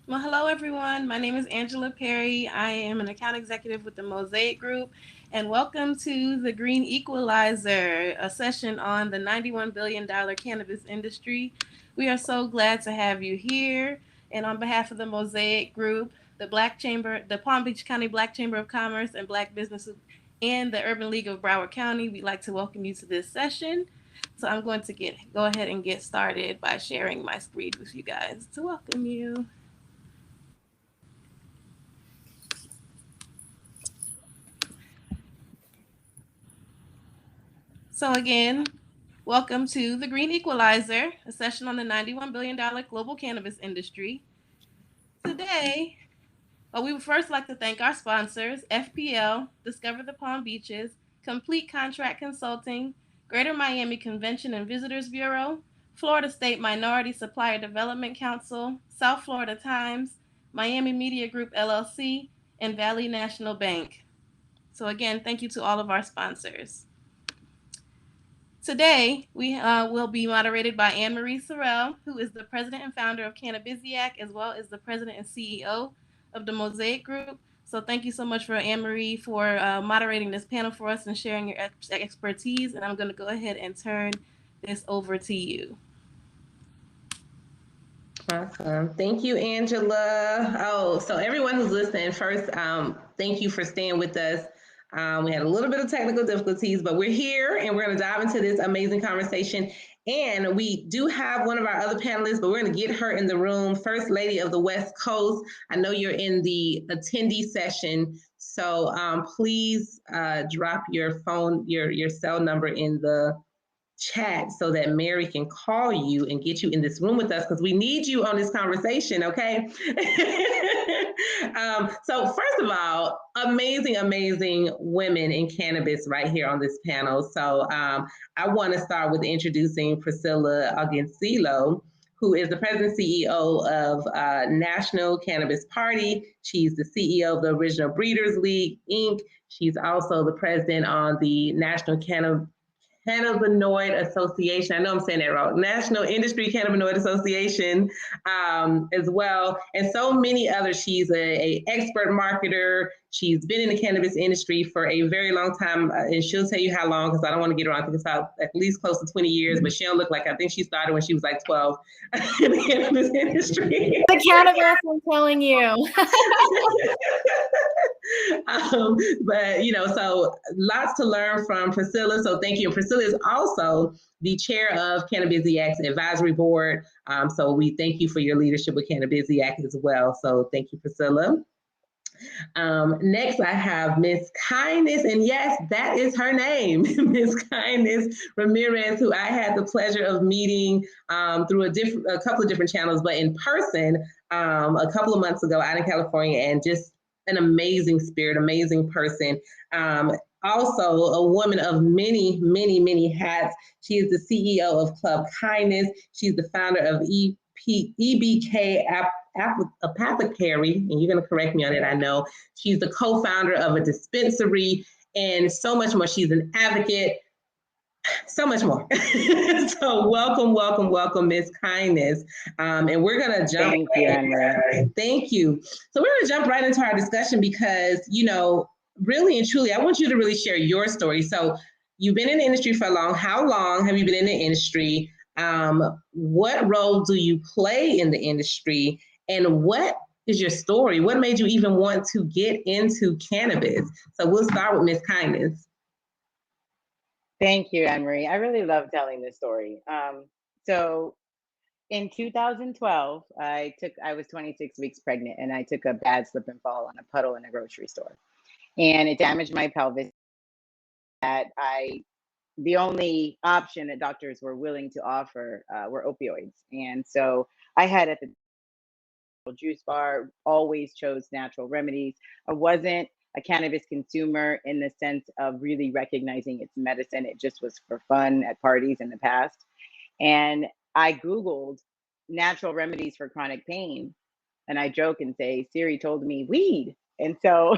Well, hello everyone. My name is Angela Perry. I am an account executive with the Mosaic Group, and welcome to the Green Equalizer, a session on the $91 billion cannabis industry. We are so glad to have you here. And on behalf of the Mosaic Group, the Black Chamber, the Palm Beach County Black Chamber of Commerce, and Black Businesses, and the Urban League of Broward County, we'd like to welcome you to this session. So I'm going to go ahead and get started by sharing my screen with you guys to welcome you. So again, welcome to the Green Equalizer, a session on the $91 billion global cannabis industry. Today, we would first like to thank our sponsors, FPL, Discover the Palm Beaches, Complete Contract Consulting, Greater Miami Convention and Visitors Bureau, Florida State Minority Supplier Development Council, South Florida Times, Miami Media Group LLC, and Valley National Bank. So again, thank you to all of our sponsors. Today, we will be moderated by Anne Marie Sorrell, who is the president and founder of Cannabisiac, as well as the president and CEO of the Mosaic Group. So thank you so much for Anne Marie for moderating this panel for us and sharing your expertise. And I'm going to go ahead and turn this over to you. Awesome. Thank you, Angela. Oh, so everyone who's listening, first, thank you for staying with us. We had a little bit of technical difficulties, but we're here and we're going to dive into this amazing conversation. And we do have one of our other panelists, but we're going to get her in the room. First Lady of the West Coast. I know you're in the attendee session, so please drop your phone, your cell number in the chat so that Mary can call you and get you in this room with us because we need you on this conversation, okay? So first of all, amazing women in cannabis right here on this panel. So I want to start with introducing Priscilla Agencillo, who is the president and CEO of National Cannabis Party. She's the CEO of the Original Breeders League, Inc. She's also the president on the National Cannabinoid Association. I know I'm saying that wrong. National Industry Cannabinoid Association as well, and so many others. She's a expert marketer. She's been in the cannabis industry for a very long time, and she'll tell you how long because I don't want to get her wrong. I think it's about at least close to 20 years, but she don't look like I think she started when she was like 12 in the cannabis industry. The cannabis, I'm telling you. But so lots to learn from Priscilla. So thank you. Priscilla is also the chair of Cannabisiac's advisory board. So we thank you for your leadership with Cannabisiac as well. So thank you, Priscilla. Next, I have Miss Kindness, and yes, that is her name, Miss Kindness Ramirez, who I had the pleasure of meeting through a couple of different channels, but in person a couple of months ago out in California, and just an amazing spirit, amazing person. Also a woman of many hats. She is the CEO of Club Kindness. She's the founder of EBK Apothecary, and you're going to correct me on it, I know. She's the co-founder of a dispensary and so much more. She's an advocate, so much more. So welcome, Miss Kindness. And we're going to jump. Thank you, Anne-Marie. Thank you. So we're going to jump right into our discussion because, really and truly, I want you to really share your story. So you've been in the industry for how long have you been in the industry? What role do you play in the industry? And what is your story? What made you even want to get into cannabis? So we'll start with Miss Kindness. Thank you, Anne-Marie. I really love telling this story. So in 2012, I was 26 weeks pregnant, and I took a bad slip and fall on a puddle in a grocery store. And it damaged my pelvis. The only option that doctors were willing to offer were opioids. And so I had at the juice bar, always chose natural remedies. I wasn't a cannabis consumer in the sense of really recognizing its medicine. It just was for fun at parties in the past. And I Googled natural remedies for chronic pain. And I joke and say, Siri told me weed. And so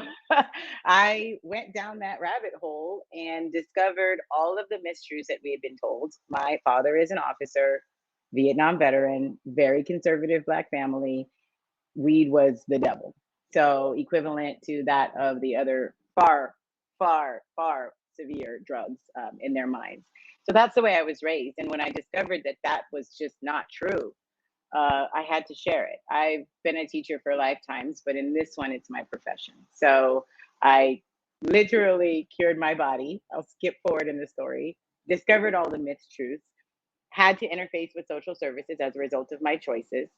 I went down that rabbit hole and discovered all of the mysteries that we had been told. My father is an officer, Vietnam veteran, very conservative Black family. weed was the devil. So equivalent to that of the other far, far, far severe drugs in their minds. So that's the way I was raised. And when I discovered that that was just not true, I had to share it. I've been a teacher for lifetimes, but in this one, it's my profession. So I literally cured my body. I'll skip forward in the story, discovered all the myths, truths, had to interface with social services as a result of my choices,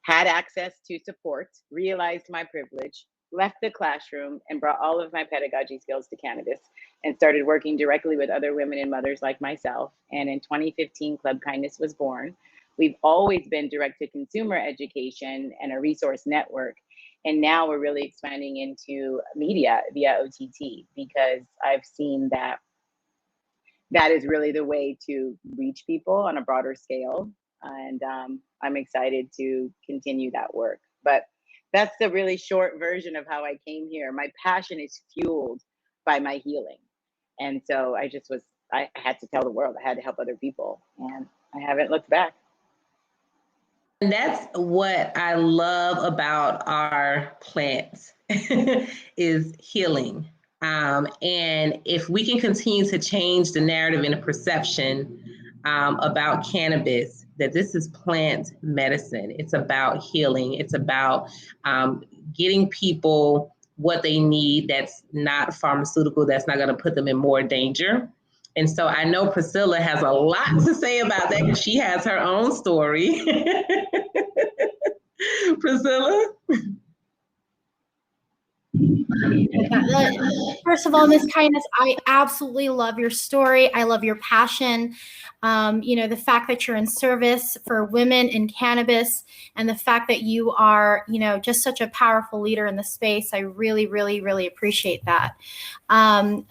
had access to support, realized my privilege, left the classroom, and brought all of my pedagogy skills to cannabis and started working directly with other women and mothers like myself. And in 2015, Club Kindness was born. We've always been direct to consumer education and a resource network. And now we're really expanding into media via OTT because I've seen that that is really the way to reach people on a broader scale. And I'm excited to continue that work. But that's the really short version of how I came here. My passion is fueled by my healing. And so I had to tell the world, I had to help other people, and I haven't looked back. And that's what I love about our plants is healing. And if we can continue to change the narrative and the perception about cannabis, that this is plant medicine, it's about healing, it's about getting people what they need that's not pharmaceutical, that's not going to put them in more danger. And so I know Priscilla has a lot to say about that because she has her own story. Priscilla? First of all, Miss Kindness, I absolutely love your story. I love your passion. The fact that you're in service for women in cannabis and the fact that you are, just such a powerful leader in the space. I really, really, really appreciate that.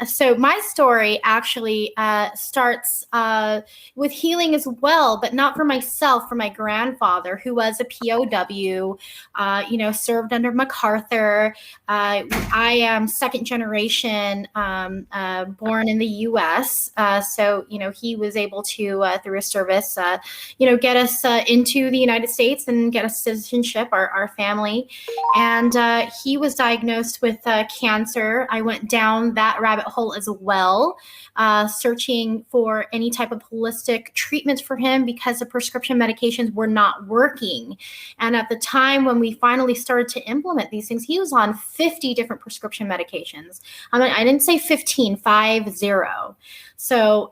So my story actually starts with healing as well, but not for myself, for my grandfather, who was a POW, served under MacArthur. I am second generation born in the U.S. So he was able to, through his service, get us into the United States and get us citizenship, our family. And he was diagnosed with cancer. I went down that rabbit hole as well, searching for any type of holistic treatments for him because the prescription medications were not working. And at the time when we finally started to implement these things, he was on 50 different prescription medications. I didn't say 15, 50. So,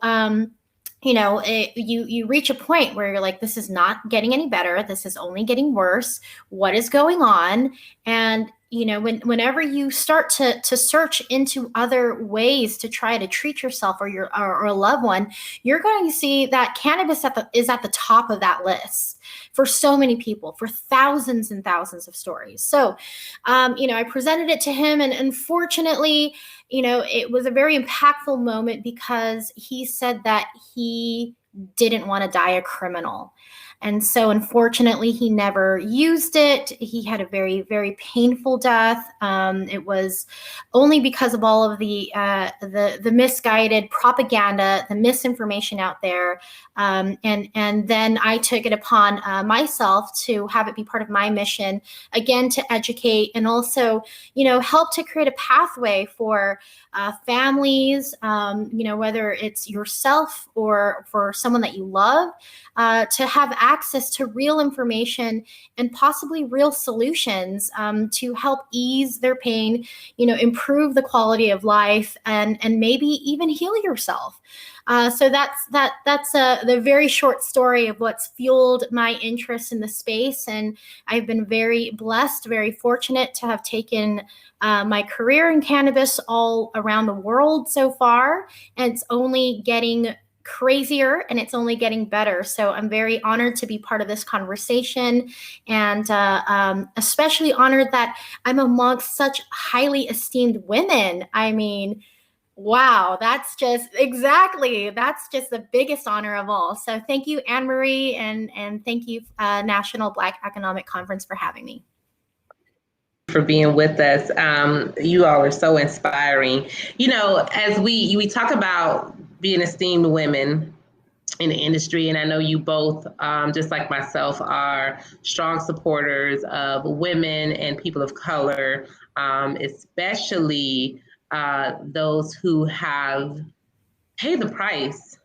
you reach a point where you're like, this is not getting any better. This is only getting worse. What is going on? And whenever you start to search into other ways to try to treat yourself or a loved one, you're going to see that cannabis is at the top of that list for so many people, for thousands and thousands of stories. So, I presented it to him, and unfortunately, it was a very impactful moment because he said that he didn't want to die a criminal. And so, unfortunately, he never used it. He had a very, very painful death. It was only because of all of the misguided propaganda, the misinformation out there. And then I took it upon myself to have it be part of my mission, again, to educate and also, help to create a pathway for families, whether it's yourself or for someone that you love, to have access to real information and possibly real solutions to help ease their pain, improve the quality of life, and maybe even heal yourself. So that's the very short story of what's fueled my interest in the space. And I've been very blessed, very fortunate to have taken my career in cannabis all around the world so far. And it's only getting crazier and it's only getting better. So I'm very honored to be part of this conversation, and especially honored that I'm amongst such highly esteemed women. I mean, wow, that's just the biggest honor of all. So thank you, Anne Marie, and thank you, National Black Economic Conference, for having me. For being with us. You all are so inspiring. As we talk about being esteemed women, in the industry. And I know you both, just like myself, are strong supporters of women and people of color, especially those who have paid the price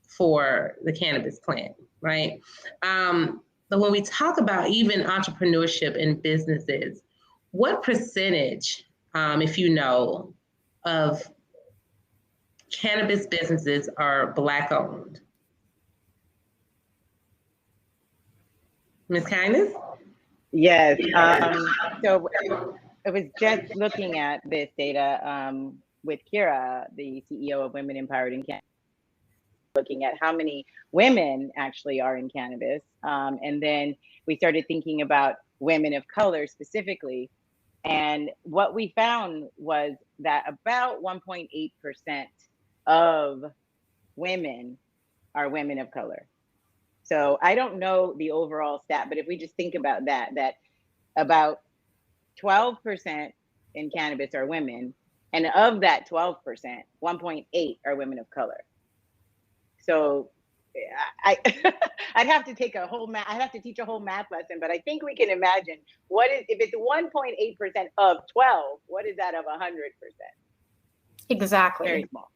for the cannabis plant, right? But when we talk about even entrepreneurship in businesses, what percentage, if you know, of cannabis businesses are Black owned? Ms. Kindness? Yes. So I was just looking at this data with Kira, the CEO of Women Empowered in Cannabis, looking at how many women actually are in cannabis. And then we started thinking about women of color specifically. And what we found was that about 1.8% of women are women of color. So I don't know the overall stat, but if we just think about that, that about 12% in cannabis are women, and of that 12%, 1.8 are women of color. So I I'd have to take a whole math, I'd have to teach a whole math lesson, but I think we can imagine what is, if it's 1.8% of 12, what is that of 100%? Exactly. Very small.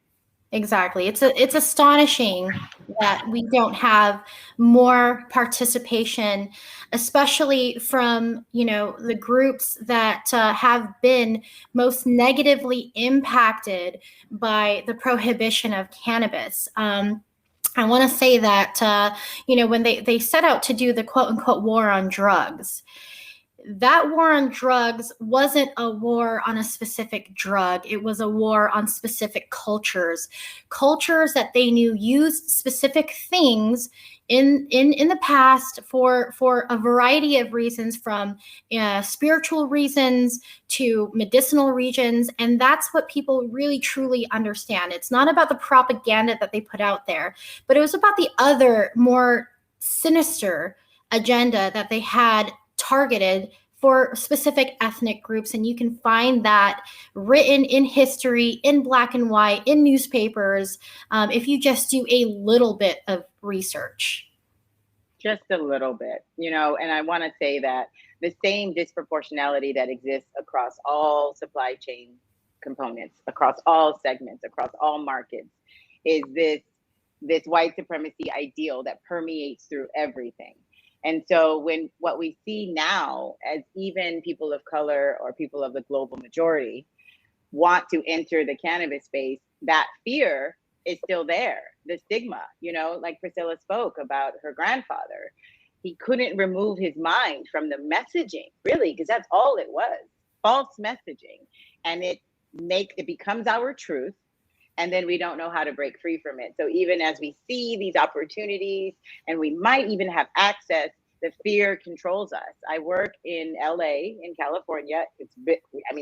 Exactly. It's astonishing that we don't have more participation, especially from, you know, the groups that have been most negatively impacted by the prohibition of cannabis. I want to say that, you know, when they set out to do the quote unquote war on drugs, that war on drugs wasn't a war on a specific drug. It was a war on specific cultures that they knew used specific things in the past for a variety of reasons, from spiritual reasons to medicinal reasons. And that's what people really truly understand. It's not about the propaganda that they put out there, but it was about the other, more sinister agenda that they had targeted for specific ethnic groups. And you can find that written in history, in black and white, in newspapers, if you just do a little bit of research. Just a little bit, you know, and I want to say that the same disproportionality that exists across all supply chain components, across all segments, across all markets, is this white supremacy ideal that permeates through everything. And so when what we see now, as even people of color or people of the global majority want to enter the cannabis space, that fear is still there. The stigma, you know, like Priscilla spoke about her grandfather. He couldn't remove his mind from the messaging, really, because that's all it was, false messaging. And it becomes our truth. And then we don't know how to break free from it. So even as we see these opportunities and we might even have access, the fear controls us. I work in LA, in California.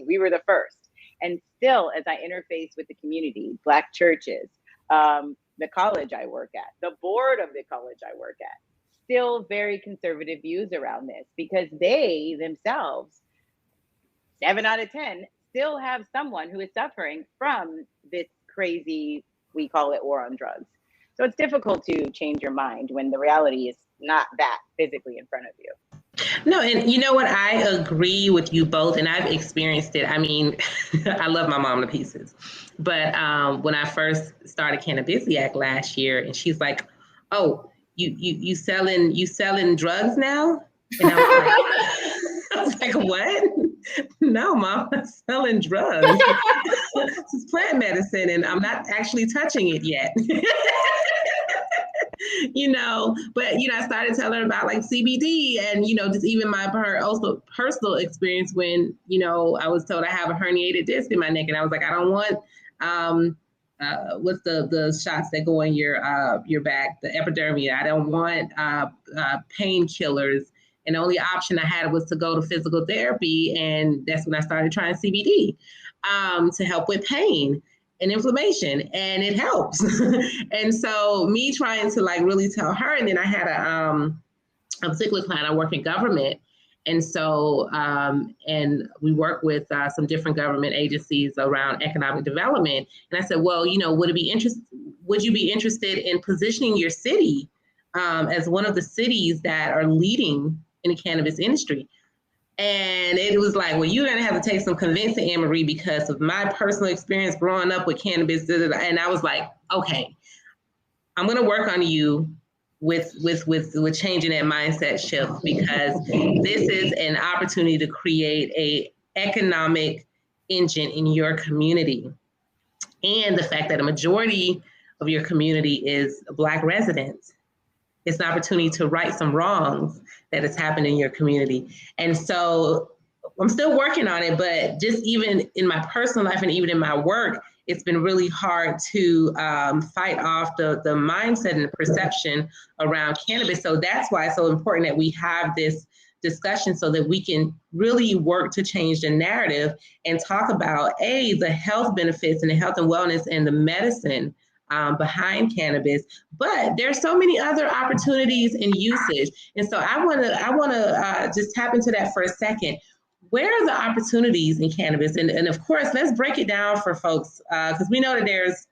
We were the first. And still, as I interface with the community, Black churches, the college I work at, the board of the college I work at, still very conservative views around this, because they themselves, 7 out of 10, still have someone who is suffering from this crazy, we call it war on drugs. So it's difficult to change your mind when the reality is not that physically in front of you. No, and you know what? I agree with you both, and I've experienced it. I mean, I love my mom to pieces, but when I first started Cannabisiac last year, and she's like, "Oh, you selling drugs now?" And I was like, "What? No, Mom, I'm selling drugs. This is plant medicine, and I'm not actually touching it yet." You know, but, you know, I started telling her about like CBD and, you know, just even her also personal experience when, you know, I was told I have a herniated disc in my neck, and I was like, I don't want, what's the shots that go in your back, the epidermia. I don't want painkillers. And the only option I had was to go to physical therapy. And that's when I started trying CBD to help with pain and inflammation, and it helps. And so me trying to like really tell her, and then I had a particular client, I work in government. And so, and we work with some different government agencies around economic development. And I said, well, you know, would would you be interested in positioning your city as one of the cities that are leading in the cannabis industry? And it was like, well, you're going to have to take some convincing, Anne Marie, because of my personal experience growing up with cannabis. And I was like, okay, I'm going to work on you with changing that mindset shift, because this is an opportunity to create a economic engine in your community. And the fact that a majority of your community is Black residents, it's an opportunity to right some wrongs that has happened in your community. And so I'm still working on it, but just even in my personal life and even in my work, it's been really hard to fight off the mindset and the perception around cannabis. So that's why it's so important that we have this discussion, so that we can really work to change the narrative and talk about the health benefits and the health and wellness and the medicine behind cannabis. But there's so many other opportunities and usage. And so I want to just tap into that for a second. Where are the opportunities in cannabis? And of course, let's break it down for folks, because we know that there's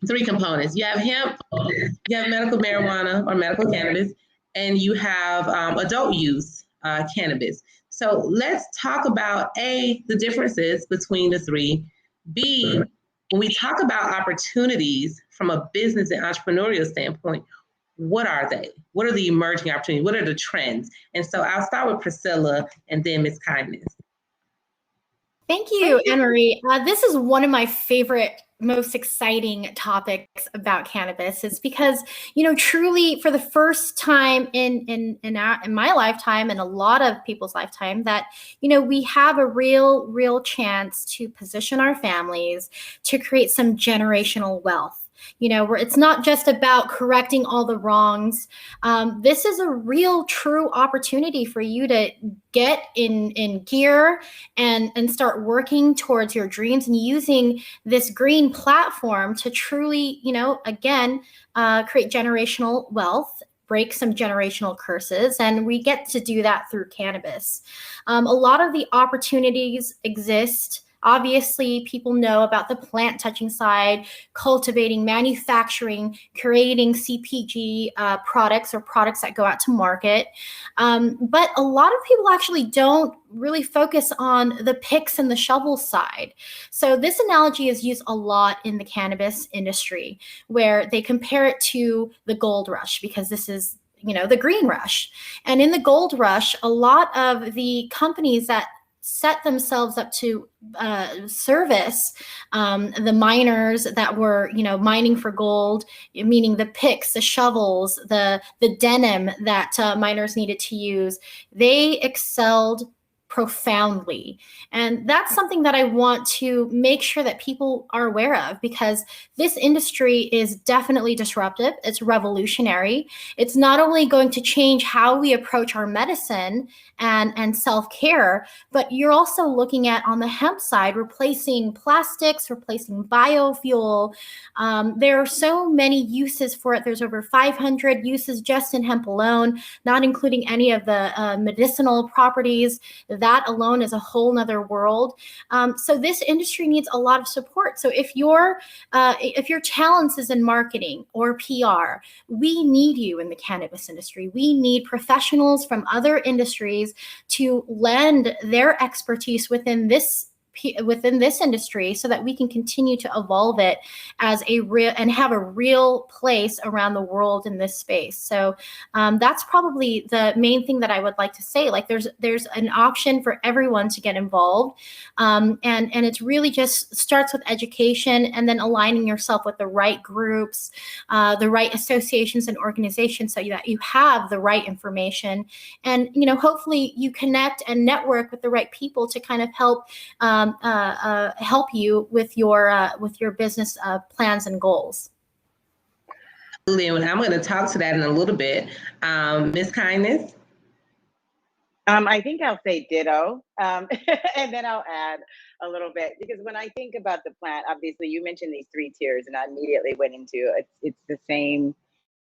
3 components. You have hemp, you have medical marijuana or medical cannabis, and you have adult use cannabis. So let's talk about the differences between the 3. B, when we talk about opportunities from a business and entrepreneurial standpoint, what are they? What are the emerging opportunities? What are the trends? And so I'll start with Priscilla and then Ms. Kindness. Thank you, Anne Marie. This is one of my favorite, most exciting topics about cannabis, is because, truly for the first time in my lifetime and a lot of people's lifetime, that, we have a real chance to position our families to create some generational wealth. Where it's not just about correcting all the wrongs. This is a real, true opportunity for you to get in gear and start working towards your dreams and using this green platform to truly, again, create generational wealth, break some generational curses. And we get to do that through cannabis. A lot of the opportunities exist. Obviously, people know about the plant touching side, cultivating, manufacturing, creating CPG products or products that go out to market. But a lot of people actually don't really focus on the picks and the shovel side. So this analogy is used a lot in the cannabis industry, where they compare it to the gold rush, because this is the green rush. And in the gold rush, a lot of the companies that set themselves up to service the miners that were, mining for gold, meaning the picks, the shovels, the denim that miners needed to use. They excelled profoundly. And that's something that I want to make sure that people are aware of, because this industry is definitely disruptive. It's revolutionary. It's not only going to change how we approach our medicine and self-care, but you're also looking at, on the hemp side, replacing plastics, replacing biofuel. There are so many uses for it. There's over 500 uses just in hemp alone, not including any of the medicinal properties. That alone is a whole nother world. So this industry needs a lot of support. So if your talent is in marketing or PR, we need you in the cannabis industry. We need professionals from other industries to lend their expertise within this industry, so that we can continue to evolve it as a real and have a real place around the world in this space. So that's probably the main thing that I would like to say. Like there's an option for everyone to get involved. And it's really just starts with education, and then aligning yourself with the right groups, the right associations and organizations, so that you have the right information. And, hopefully you connect and network with the right people to kind of help you with your business plans and goals. Absolutely, and I'm going to talk to that in a little bit. Ms. Kindness? I think I'll say ditto, and then I'll add a little bit, because when I think about the plant, obviously you mentioned these 3 tiers, and I immediately went into it's the same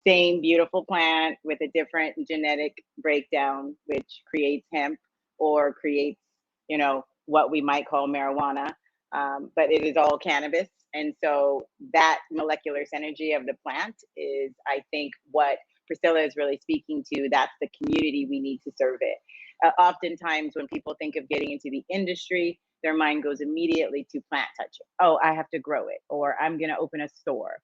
beautiful plant with a different genetic breakdown, which creates hemp or creates, what we might call marijuana. but it is all cannabis. And so that molecular synergy of the plant is, I think, what Priscilla is really speaking to. That's the community we need to serve it. Oftentimes when people think of getting into the industry, their mind goes immediately to plant touching. Oh, I have to grow it, or I'm going to open a store.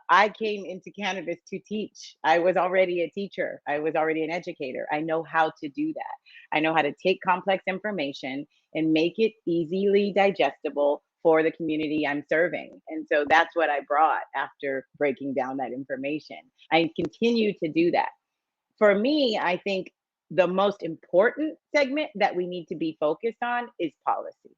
I came into cannabis to teach. I was already a teacher. I was already an educator. I know how to do that. I know how to take complex information and make it easily digestible for the community I'm serving. And so that's what I brought after breaking down that information. I continue to do that. For me, I think the most important segment that we need to be focused on is policy,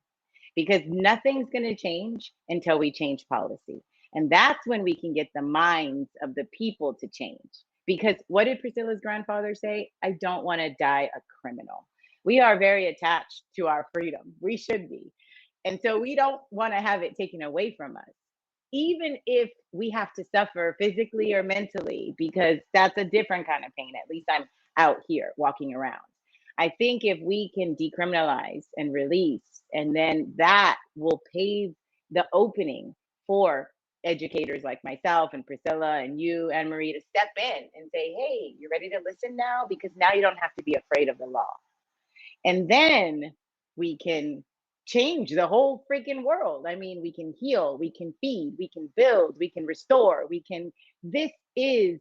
because nothing's going to change until we change policy. And that's when we can get the minds of the people to change. Because what did Priscilla's grandfather say? I don't want to die a criminal. We are very attached to our freedom. We should be. And so we don't want to have it taken away from us, even if we have to suffer physically or mentally, because that's a different kind of pain. At least I'm out here walking around. I think if we can decriminalize and release, and then that will pave the opening for educators like myself and Priscilla and you, Anne Marie, to step in and say, hey, you're ready to listen now? Because now you don't have to be afraid of the law. And then we can change the whole freaking world. I mean, we can heal, we can feed, we can build, we can restore, this is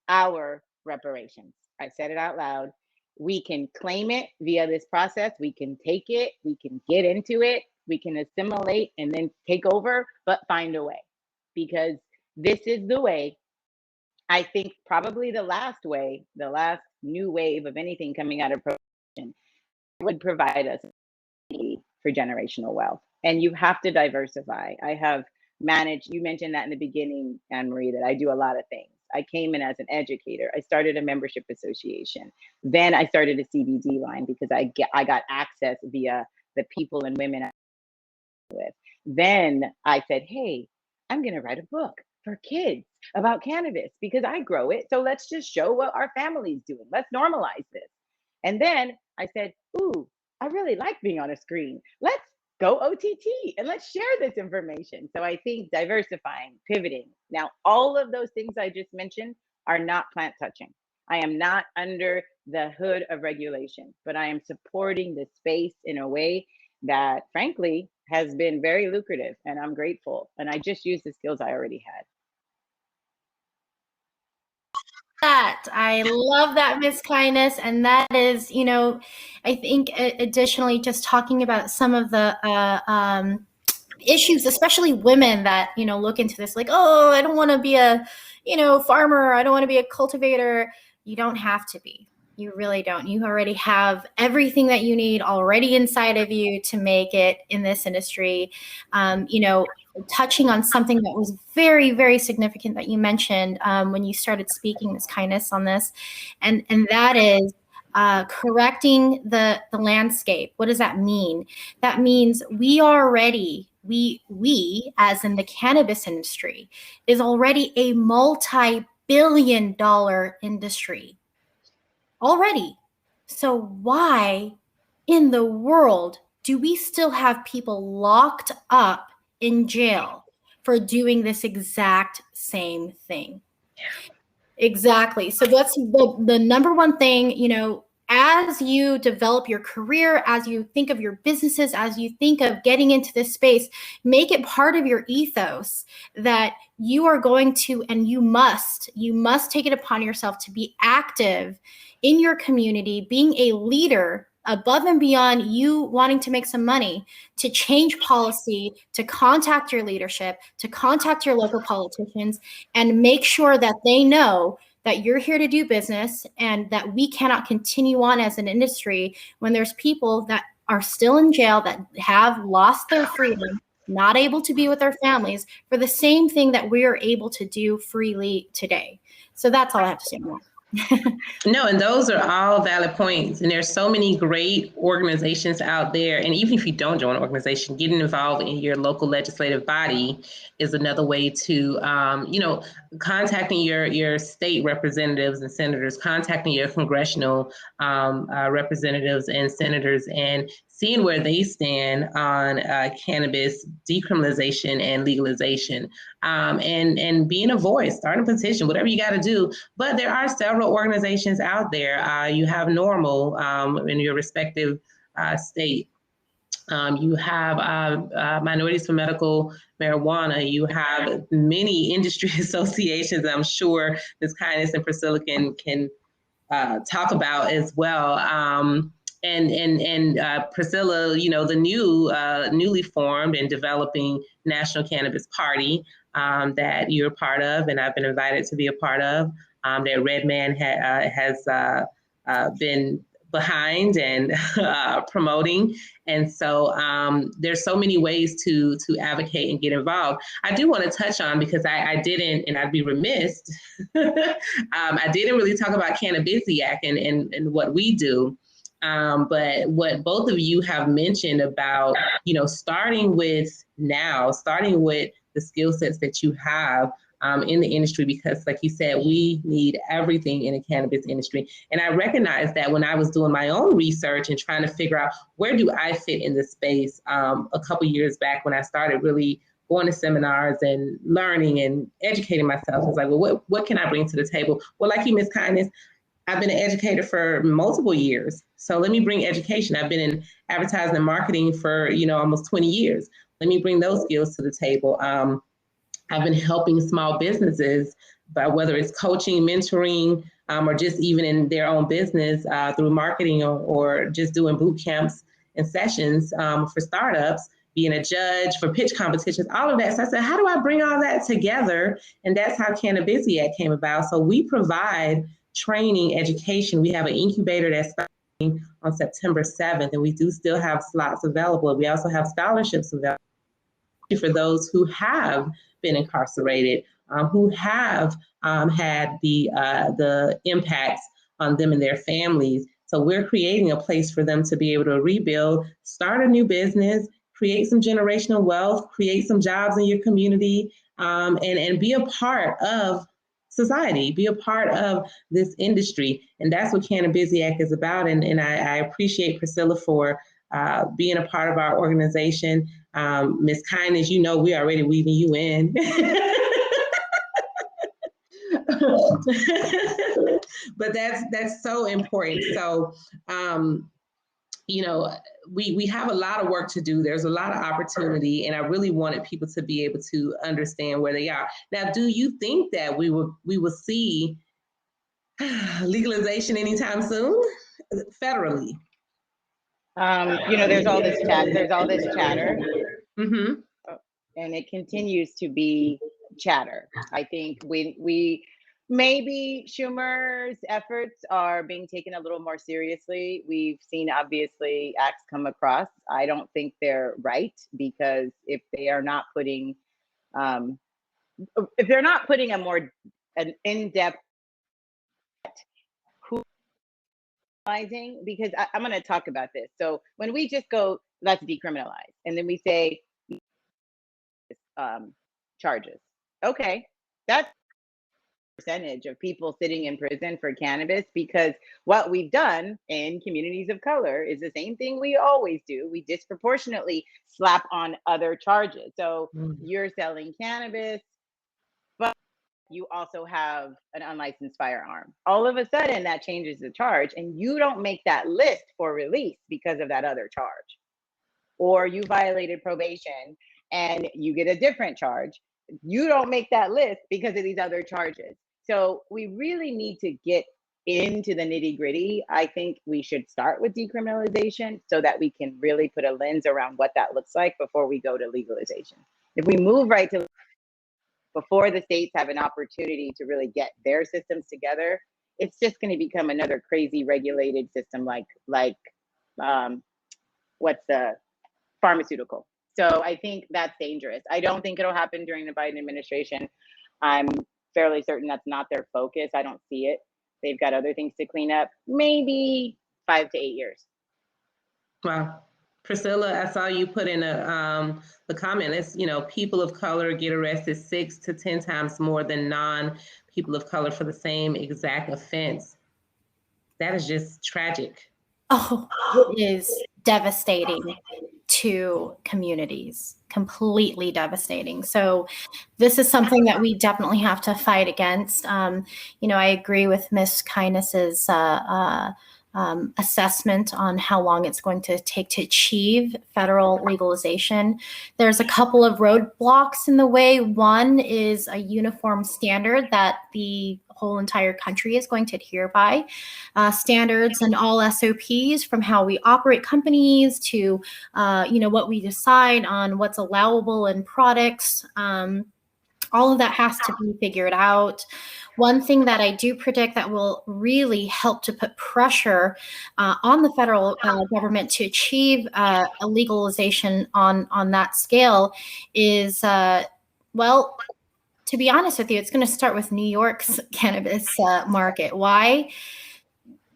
our reparations. I said it out loud. We can claim it via this process. We can take it, we can get into it, we can assimilate and then take over, but find a way. Because this is the way. I think probably the last new wave of anything coming out of prohibition would provide us for generational wealth. And you have to diversify. I have managed, you mentioned that in the beginning, Anne Marie, that I do a lot of things. I came in as an educator. I started a membership association. Then I started a CBD line because I got access via the people and women I with. Then I said, hey, I'm going to write a book for kids about cannabis because I grow it. So let's just show what our family's doing. Let's normalize this. And then I said, ooh, I really like being on a screen. Let's go OTT and let's share this information. So I think diversifying, pivoting. Now, all of those things I just mentioned are not plant touching. I am not under the hood of regulation, but I am supporting the space in a way that, frankly, has been very lucrative, and I'm grateful. And I just used the skills I already had. I love that, Miss Kindness. And that is, I think additionally, just talking about some of the issues, especially women that, look into this like, oh, I don't want to be a, farmer. I don't want to be a cultivator. You don't have to be. You really don't. You already have everything that you need already inside of you to make it in this industry. Touching on something that was very, very significant that you mentioned when you started speaking, Ms. Kindness, on this, and that is correcting the landscape. What does that mean? That means we as in the cannabis industry, is already a multi-billion-dollar industry. Already. So why in the world do we still have people locked up in jail for doing this exact same thing? Yeah. Exactly. So that's the number one thing, as you develop your career, as you think of your businesses, as you think of getting into this space, make it part of your ethos that you are going to, and you must take it upon yourself to be active in your community, being a leader above and beyond you wanting to make some money, to change policy, to contact your leadership, to contact your local politicians, and make sure that they know that you're here to do business and that we cannot continue on as an industry when there's people that are still in jail, that have lost their freedom, not able to be with their families for the same thing that we are able to do freely today. So that's all I have to say more. No, and those are all valid points. And there's so many great organizations out there. And even if you don't join an organization, getting involved in your local legislative body is another way to, contacting your state representatives and senators, contacting your congressional representatives and senators, and seeing where they stand on cannabis decriminalization and legalization, and being a voice, starting a petition, whatever you got to do. But there are several organizations out there. You have Normal in your respective state. You have Minorities for Medical Marijuana. You have many industry associations. I'm sure Ms. Kindness and Priscilla can talk about as well. And Priscilla, you know, the newly formed and developing National Cannabis Party that you're a part of, and I've been invited to be a part of, that Redman has been behind and promoting. And so there's so many ways to advocate and get involved. I do want to touch on, because I didn't, and I'd be remiss, I didn't really talk about Cannabisiac and what we do. But what both of you have mentioned about, you know, starting with the skill sets that you have in the industry, because like you said, we need everything in the cannabis industry. And I recognize that when I was doing my own research and trying to figure out where do I fit in this space a couple years back, when I started really going to seminars and learning and educating myself, I was like, well, what can I bring to the table? Well, like you, Ms. Kindness, I've been an educator for multiple years. So let me bring education. I've been in advertising and marketing for, you know, almost 20 years. Let me bring those skills to the table. I've been helping small businesses, by whether it's coaching, mentoring, or just even in their own business through marketing, or just doing boot camps and sessions for startups, being a judge for pitch competitions, all of that. So I said, how do I bring all that together? And that's how Cannabisiac came about. So we provide training, education. We have an incubator that's starting on September 7th, and we do still have slots available. We also have scholarships available for those who have been incarcerated, who have had the impacts on them and their families. So we're creating a place for them to be able to rebuild, start a new business, create some generational wealth, create some jobs in your community, and be a part of society, be a part of this industry. And that's what Cannabisiac is about. And I appreciate Priscilla for being a part of our organization. Ms. Kindness, you know, we already weaving you in. But that's so important. So, you know, we have a lot of work to do. There's a lot of opportunity, and I really wanted people to be able to understand where they are. Now, do you think that we will see legalization anytime soon, federally? You know, there's all this chatter, Mm-hmm. and it continues to be chatter. I think we maybe Schumer's efforts are being taken a little more seriously. We've seen obviously acts come across. I don't think they're right, because if they are not putting an in-depth because I'm going to talk about this. So when we just go, let's decriminalize, and then we say charges, okay, that's percentage of people sitting in prison for cannabis, because what we've done in communities of color is the same thing we always do. We disproportionately slap on other charges. So you're selling cannabis, but you also have an unlicensed firearm. All of a sudden that changes the charge, and you don't make that list for release because of that other charge. Or you violated probation and you get a different charge. You don't make that list because of these other charges. So we really need to get into the nitty gritty. I think we should start with decriminalization so that we can really put a lens around what that looks like before we go to legalization. If we move right to before the states have an opportunity to really get their systems together, it's just going to become another crazy regulated system like what's the pharmaceutical. So I think that's dangerous. I don't think it'll happen during the Biden administration. I'm fairly certain that's not their focus. I don't see it. They've got other things to clean up. Maybe 5 to 8 years. Wow. Priscilla, I saw you put in the comment. It's, you know, people of color get arrested 6 to 10 times more than non-people of color for the same exact offense. That is just tragic. Oh, it is. devastating to communities, completely devastating. So this is something that we definitely have to fight against. I agree with Ms. Kindness's assessment on how long it's going to take to achieve federal legalization. There's a couple of roadblocks in the way. One is a uniform standard that the whole entire country is going to adhere by. Standards and all SOPs, from how we operate companies to, what we decide on what's allowable in products. All of that has to be figured out. One thing that I do predict that will really help to put pressure on the federal government to achieve a legalization on that scale is, to be honest with you, it's going to start with New York's cannabis market. Why?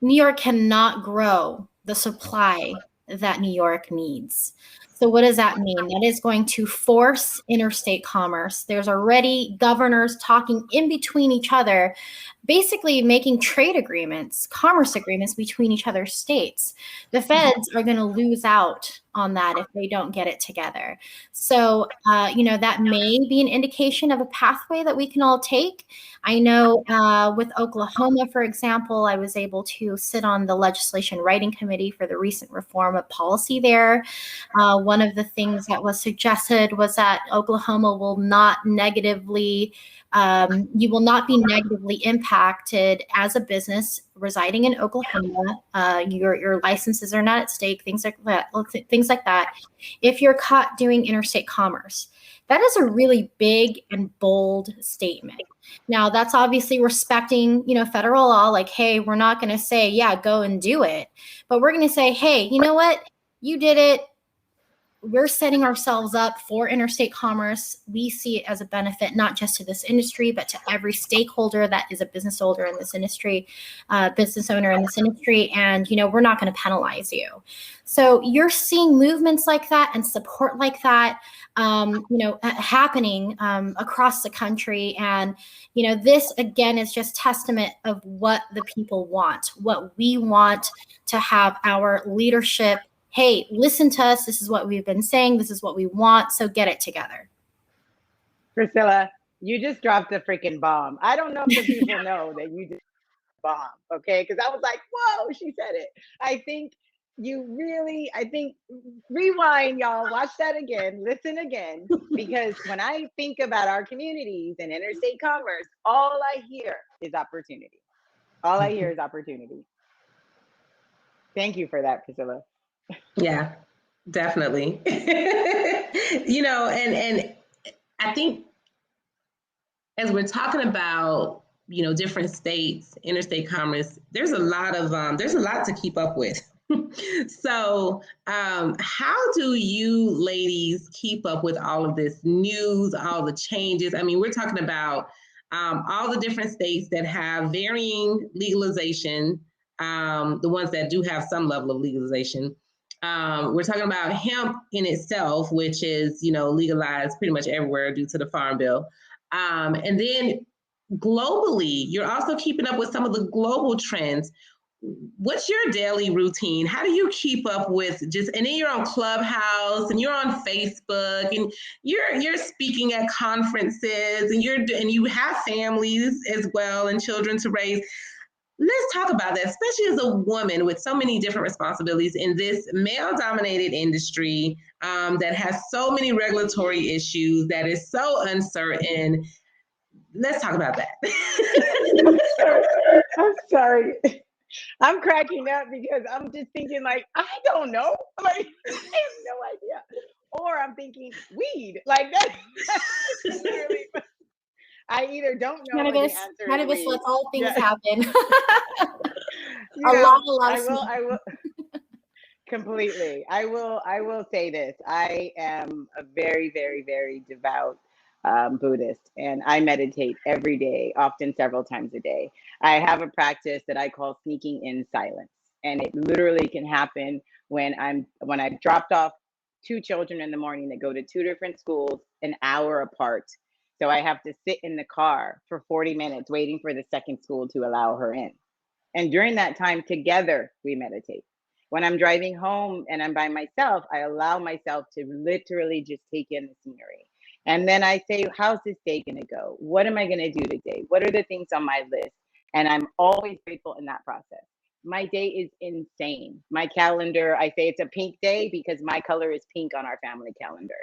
New York cannot grow the supply that New York needs. So what does that mean? That is going to force interstate commerce. There's already governors talking in between each other, basically making trade agreements, commerce agreements between each other's states. The feds are going to lose out on that if they don't get it together. So, that may be an indication of a pathway that we can all take. I know with Oklahoma, for example, I was able to sit on the legislation writing committee for the recent reform of policy there. One of the things that was suggested was that Oklahoma will not negatively, you will not be negatively impacted as a business residing in Oklahoma. Your licenses are not at stake, things like that. If you're caught doing interstate commerce, that is a really big and bold statement. Now, that's obviously respecting, federal law. Like, hey, we're not going to say, yeah, go and do it, but we're going to say, hey, you know what? You did it. We're setting ourselves up for interstate commerce. We see it as a benefit, not just to this industry, but to every stakeholder that is a business owner in this industry. And, we're not going to penalize you. So you're seeing movements like that and support like that, happening across the country. And, this, again, is just testament of what the people want, what we want to have our leadership. Hey, listen to us. This is what we've been saying. This is what we want. So get it together. Priscilla, you just dropped a freaking bomb. I don't know if the people know that you just bomb, okay? Because I was like, whoa, she said it. I think rewind, y'all, watch that again, listen again, because when I think about our communities and interstate commerce, all I hear is opportunity. All I hear is opportunity. Thank you for that, Priscilla. Yeah, definitely. And I think as we're talking about, different states, interstate commerce, there's a lot to keep up with. So how do you ladies keep up with all of this news, all the changes? I mean, we're talking about all the different states that have varying legalization, the ones that do have some level of legalization. We're talking about hemp in itself, which is, legalized pretty much everywhere due to the Farm Bill. And then globally, you're also keeping up with some of the global trends. What's your daily routine? How do you keep up with and then you're on Clubhouse and you're on Facebook and you're speaking at conferences and you have families as well and children to raise. Let's talk about that, especially as a woman with so many different responsibilities in this male-dominated industry that has so many regulatory issues, that is so uncertain. Let's talk about that. I'm sorry. I'm cracking up because I'm just thinking like, I don't know. Like, I have no idea. Or I'm thinking weed. Like that. Literally, I either don't know. Cannabis lets all things happen. I will completely. I will say this. I am a very, very, very devout Buddhist, and I meditate every day, often several times a day. I have a practice that I call sneaking in silence, and it literally can happen when I've dropped off 2 children in the morning that go to 2 different schools an hour apart. So I have to sit in the car for 40 minutes waiting for the second school to allow her in. And during that time together, we meditate. When I'm driving home and I'm by myself, I allow myself to literally just take in the scenery. And then I say, how's this day going to go? What am I going to do today? What are the things on my list? And I'm always grateful in that process. My day is insane. My calendar, I say it's a pink day because my color is pink on our family calendar.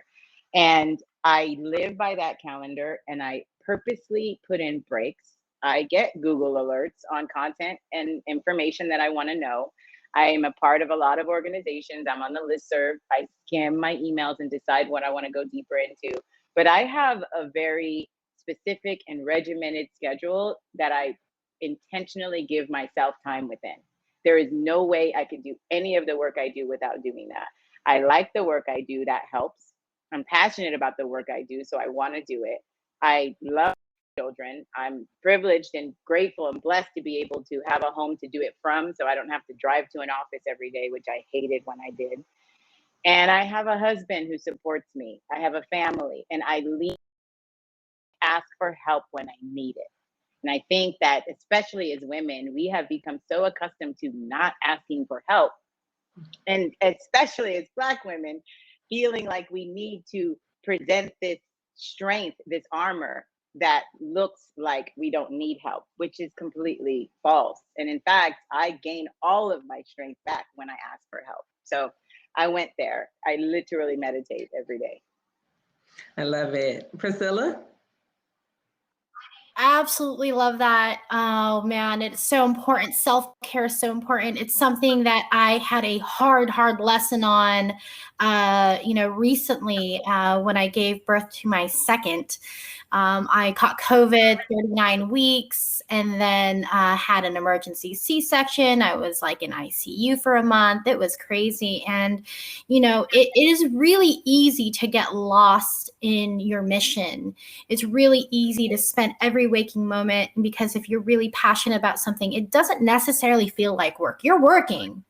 And I live by that calendar, and I purposely put in breaks. I get Google alerts on content and information that I want to know. I am a part of a lot of organizations. I'm on the listserv. I scan my emails and decide what I want to go deeper into. But I have a very specific and regimented schedule that I intentionally give myself time within. There is no way I could do any of the work I do without doing that. I like the work I do, that helps. I'm passionate about the work I do, so I want to do it. I love children. I'm privileged and grateful and blessed to be able to have a home to do it from, so I don't have to drive to an office every day, which I hated when I did. And I have a husband who supports me. I have a family, and I ask for help when I need it. And I think that especially as women, we have become so accustomed to not asking for help. And especially as Black women, feeling like we need to present this strength, this armor that looks like we don't need help, which is completely false. And in fact, I gain all of my strength back when I ask for help. So I went there. I literally meditate every day. I love it. Priscilla? Absolutely love that. Oh man, it's so important. Self-care is so important. It's something that I had a hard lesson on, recently when I gave birth to my second. I caught COVID 39 weeks and then had an emergency C-section. I was like in ICU for a month. It was crazy. And, it is really easy to get lost in your mission. It's really easy to spend every waking moment, because if you're really passionate about something, it doesn't necessarily feel like work. You're working,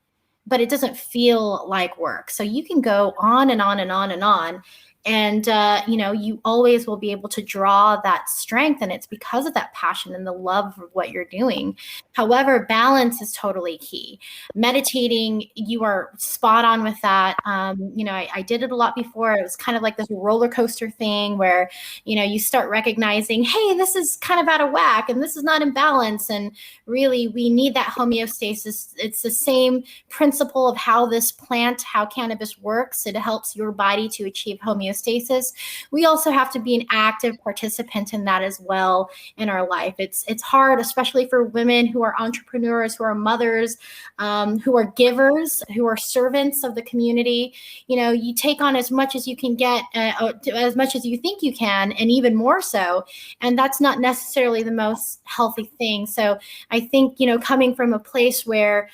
but it doesn't feel like work. So you can go on and on and on and on. And, you always will be able to draw that strength. And it's because of that passion and the love of what you're doing. However, balance is totally key. Meditating, you are spot on with that. I did it a lot before. It was kind of like this roller coaster thing where, you start recognizing, hey, this is kind of out of whack and this is not in balance. And really, we need that homeostasis. It's the same principle of how cannabis works. It helps your body to achieve homeostasis. We also have to be an active participant in that as well in our life. It's hard, especially for women who are entrepreneurs, who are mothers, who are givers, who are servants of the community. You take on as much as you can get, as much as you think you can, and even more so. And that's not necessarily the most healthy thing. So I think, coming from a place where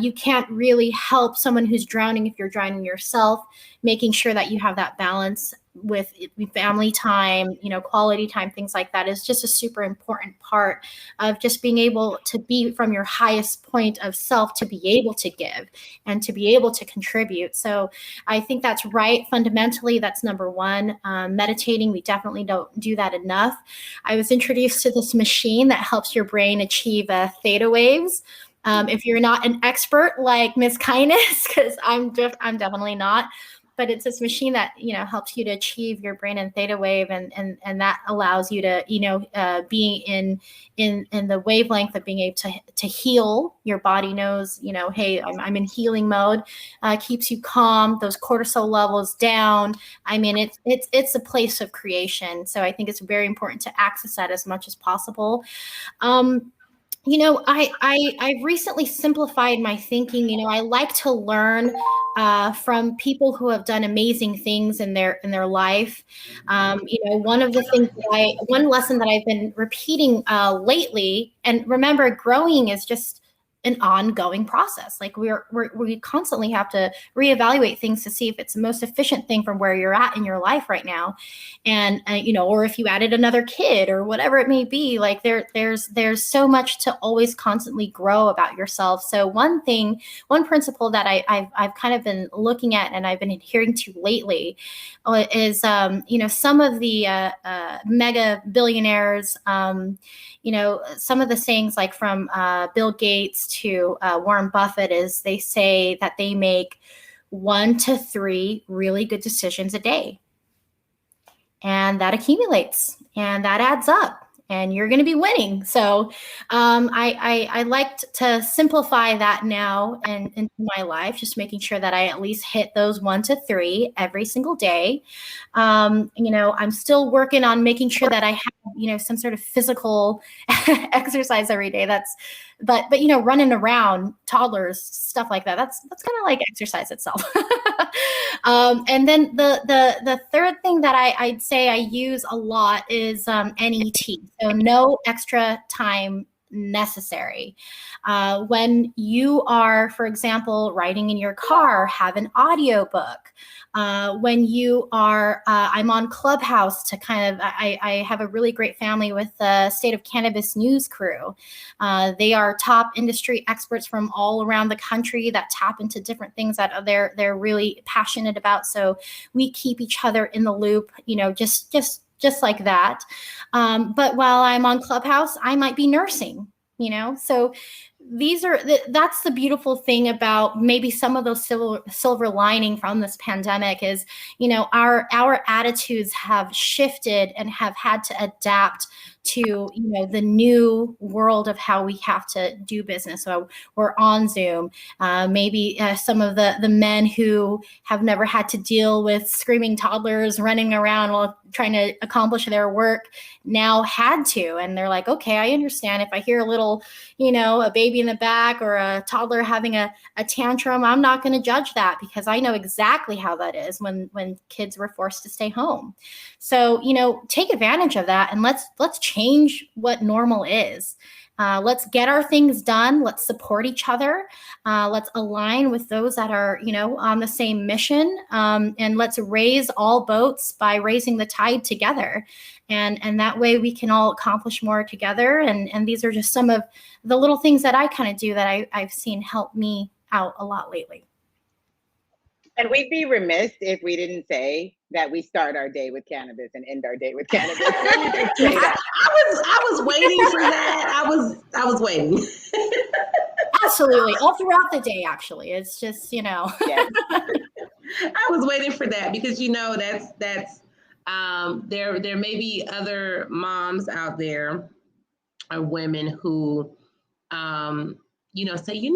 you can't really help someone who's drowning if you're drowning yourself, making sure that you have that balance with family time, quality time, things like that is just a super important part of just being able to be from your highest point of self, to be able to give and to be able to contribute. So I think that's right. Fundamentally, that's number one. Meditating, we definitely don't do that enough. I was introduced to this machine that helps your brain achieve theta waves. If you're not an expert like Miss Kindness, because I'm definitely not, but it's this machine that, helps you to achieve your brain and theta wave. And that allows you to, be in the wavelength of being able to heal. Your body knows, hey, I'm in healing mode, keeps you calm, those cortisol levels down. I mean, it's a place of creation. So I think it's very important to access that as much as possible. I've recently simplified my thinking. I like to learn from people who have done amazing things in their life. One lesson that I've been repeating lately, and remember, growing is just an ongoing process. Like we constantly have to reevaluate things to see if it's the most efficient thing from where you're at in your life right now. And, or if you added another kid or whatever it may be, like there's so much to always constantly grow about yourself. So one principle that I've kind of been looking at and I've been adhering to lately is, some of the mega billionaires, some of the sayings like from Bill Gates to Warren Buffett is they say that they make 1 to 3 really good decisions a day. And that accumulates and that adds up. And you're going to be winning. So I liked to simplify that now and into my life, just making sure that I at least hit those 1 to 3 every single day. I'm still working on making sure that I have, some sort of physical exercise every day. But running around, toddlers, stuff like that. That's kind of like exercise itself. And then the third thing that I'd say I use a lot is NET. So no extra time necessary. When you are, for example, riding in your car, have an audiobook. When you are, I'm on Clubhouse to I have a really great family with the State of Cannabis News crew. They are top industry experts from all around the country that tap into different things that they're really passionate about. So we keep each other in the loop, just like that. But while I'm on Clubhouse, I might be nursing, so that's the beautiful thing about maybe some of those silver lining from this pandemic is, our attitudes have shifted and have had to adapt to, the new world of how we have to do business. So we're on Zoom. Maybe some of the men who have never had to deal with screaming toddlers running around while trying to accomplish their work now had to. And they're like, okay, I understand if I hear a little, a baby in the back or a toddler having a tantrum, I'm not going to judge that because I know exactly how that is when kids were forced to stay home. So, take advantage of that and let's change what normal is. Let's get our things done. Let's support each other. Let's align with those that are, on the same mission. And let's raise all boats by raising the tide together. And that way we can all accomplish more together. And these are just some of the little things that I kind of do that I've seen help me out a lot lately. And we'd be remiss if we didn't say that we start our day with cannabis and end our day with cannabis. I was waiting for that. I was waiting. Absolutely. All throughout the day, actually. It's just, Yes. I was waiting for that because, that's there may be other moms out there or women who, say,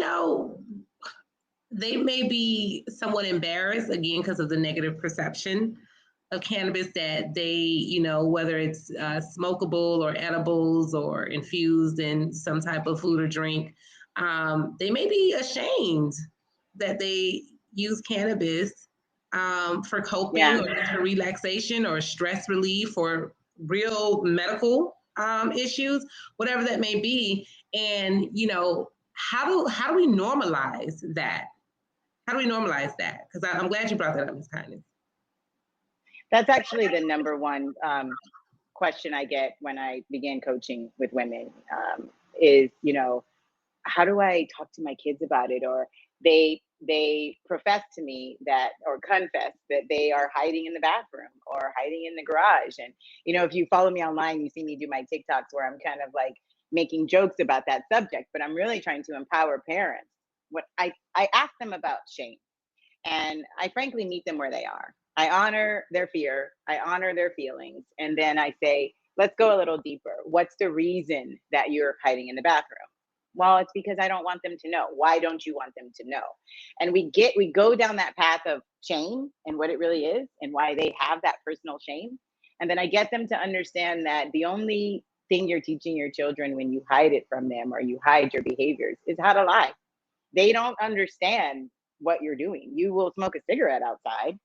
they may be somewhat embarrassed, again, because of the negative perception of cannabis that they, whether it's smokable or edibles or infused in some type of food or drink, they may be ashamed that they use cannabis for coping or just for relaxation or stress relief or real medical issues, whatever that may be. And, how do we normalize that? How do we normalize that? Because I'm glad you brought that up, Ms. Kindness. That's actually the number one question I get when I begin coaching with women is, how do I talk to my kids about it? Or they profess to me that, or confess that they are hiding in the bathroom or hiding in the garage. And, if you follow me online, you see me do my TikToks where I'm kind of like making jokes about that subject, but I'm really trying to empower parents. What I ask them about shame, and I frankly meet them where they are. I honor their fear, I honor their feelings, and then I say, let's go a little deeper. What's the reason that you're hiding in the bathroom? Well, it's because I don't want them to know. Why don't you want them to know? And we go down that path of shame and what it really is and why they have that personal shame. And then I get them to understand that the only thing you're teaching your children when you hide it from them or you hide your behaviors is how to lie. They don't understand what you're doing. You will smoke a cigarette outside.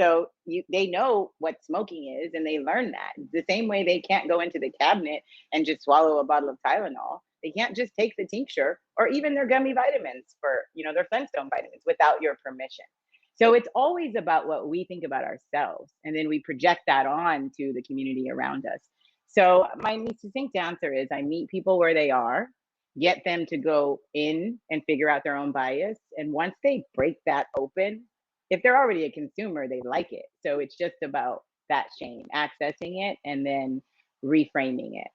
So they know what smoking is and they learn that. The same way they can't go into the cabinet and just swallow a bottle of Tylenol. They can't just take the tincture or even their gummy vitamins for, their Flintstone vitamins without your permission. So it's always about what we think about ourselves. And then we project that on to the community around us. So my succinct answer is I meet people where they are, get them to go in and figure out their own bias. And once they break that open, if they're already a consumer, they like it. So it's just about that shame, accessing it and then reframing it.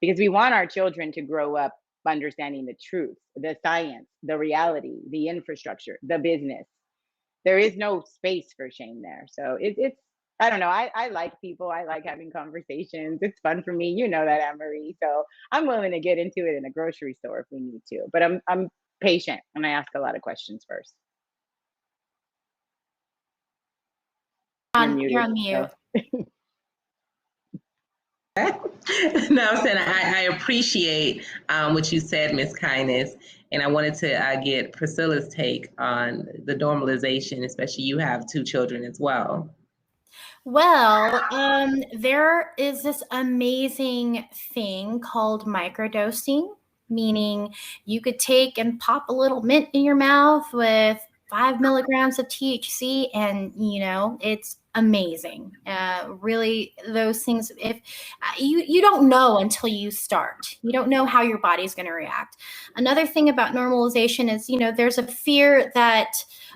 Because we want our children to grow up understanding the truth, the science, the reality, the infrastructure, the business. There is no space for shame there. So it's I don't know. I like people. I like having conversations. It's fun for me. You know that, Anne-Marie. So I'm willing to get into it in a grocery store if we need to. But I'm patient and I ask a lot of questions first. You're on mute. So. No, I'm saying I appreciate what you said, Miss Kindness, and I wanted to get Priscilla's take on the normalization, especially you have 2 children as well. Well, there is this amazing thing called microdosing, meaning you could take and pop a little mint in your mouth with 5 milligrams of THC, and it's amazing. Really, those things. If you don't know until you start, you don't know how your body's going to react. Another thing about normalization is, there's a fear that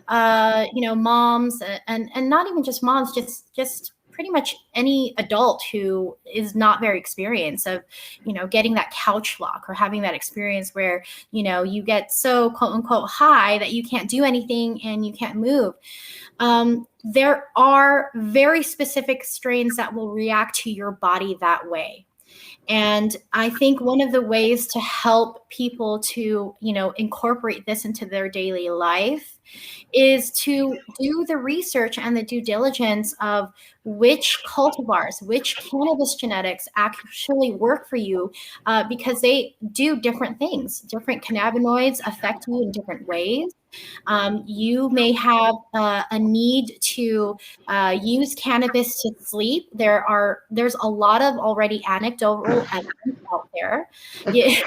moms and not even just moms, just pretty much any adult who is not very experienced of, getting that couch lock or having that experience where, you get so quote unquote high that you can't do anything and you can't move. There are very specific strains that will react to your body that way. And I think one of the ways to help people to, incorporate this into their daily life is to do the research and the due diligence of which cultivars, which cannabis genetics actually work for you, because they do different things. Different cannabinoids affect you in different ways. You may have a need to use cannabis to sleep. There's a lot of already anecdotal evidence out there. Yeah.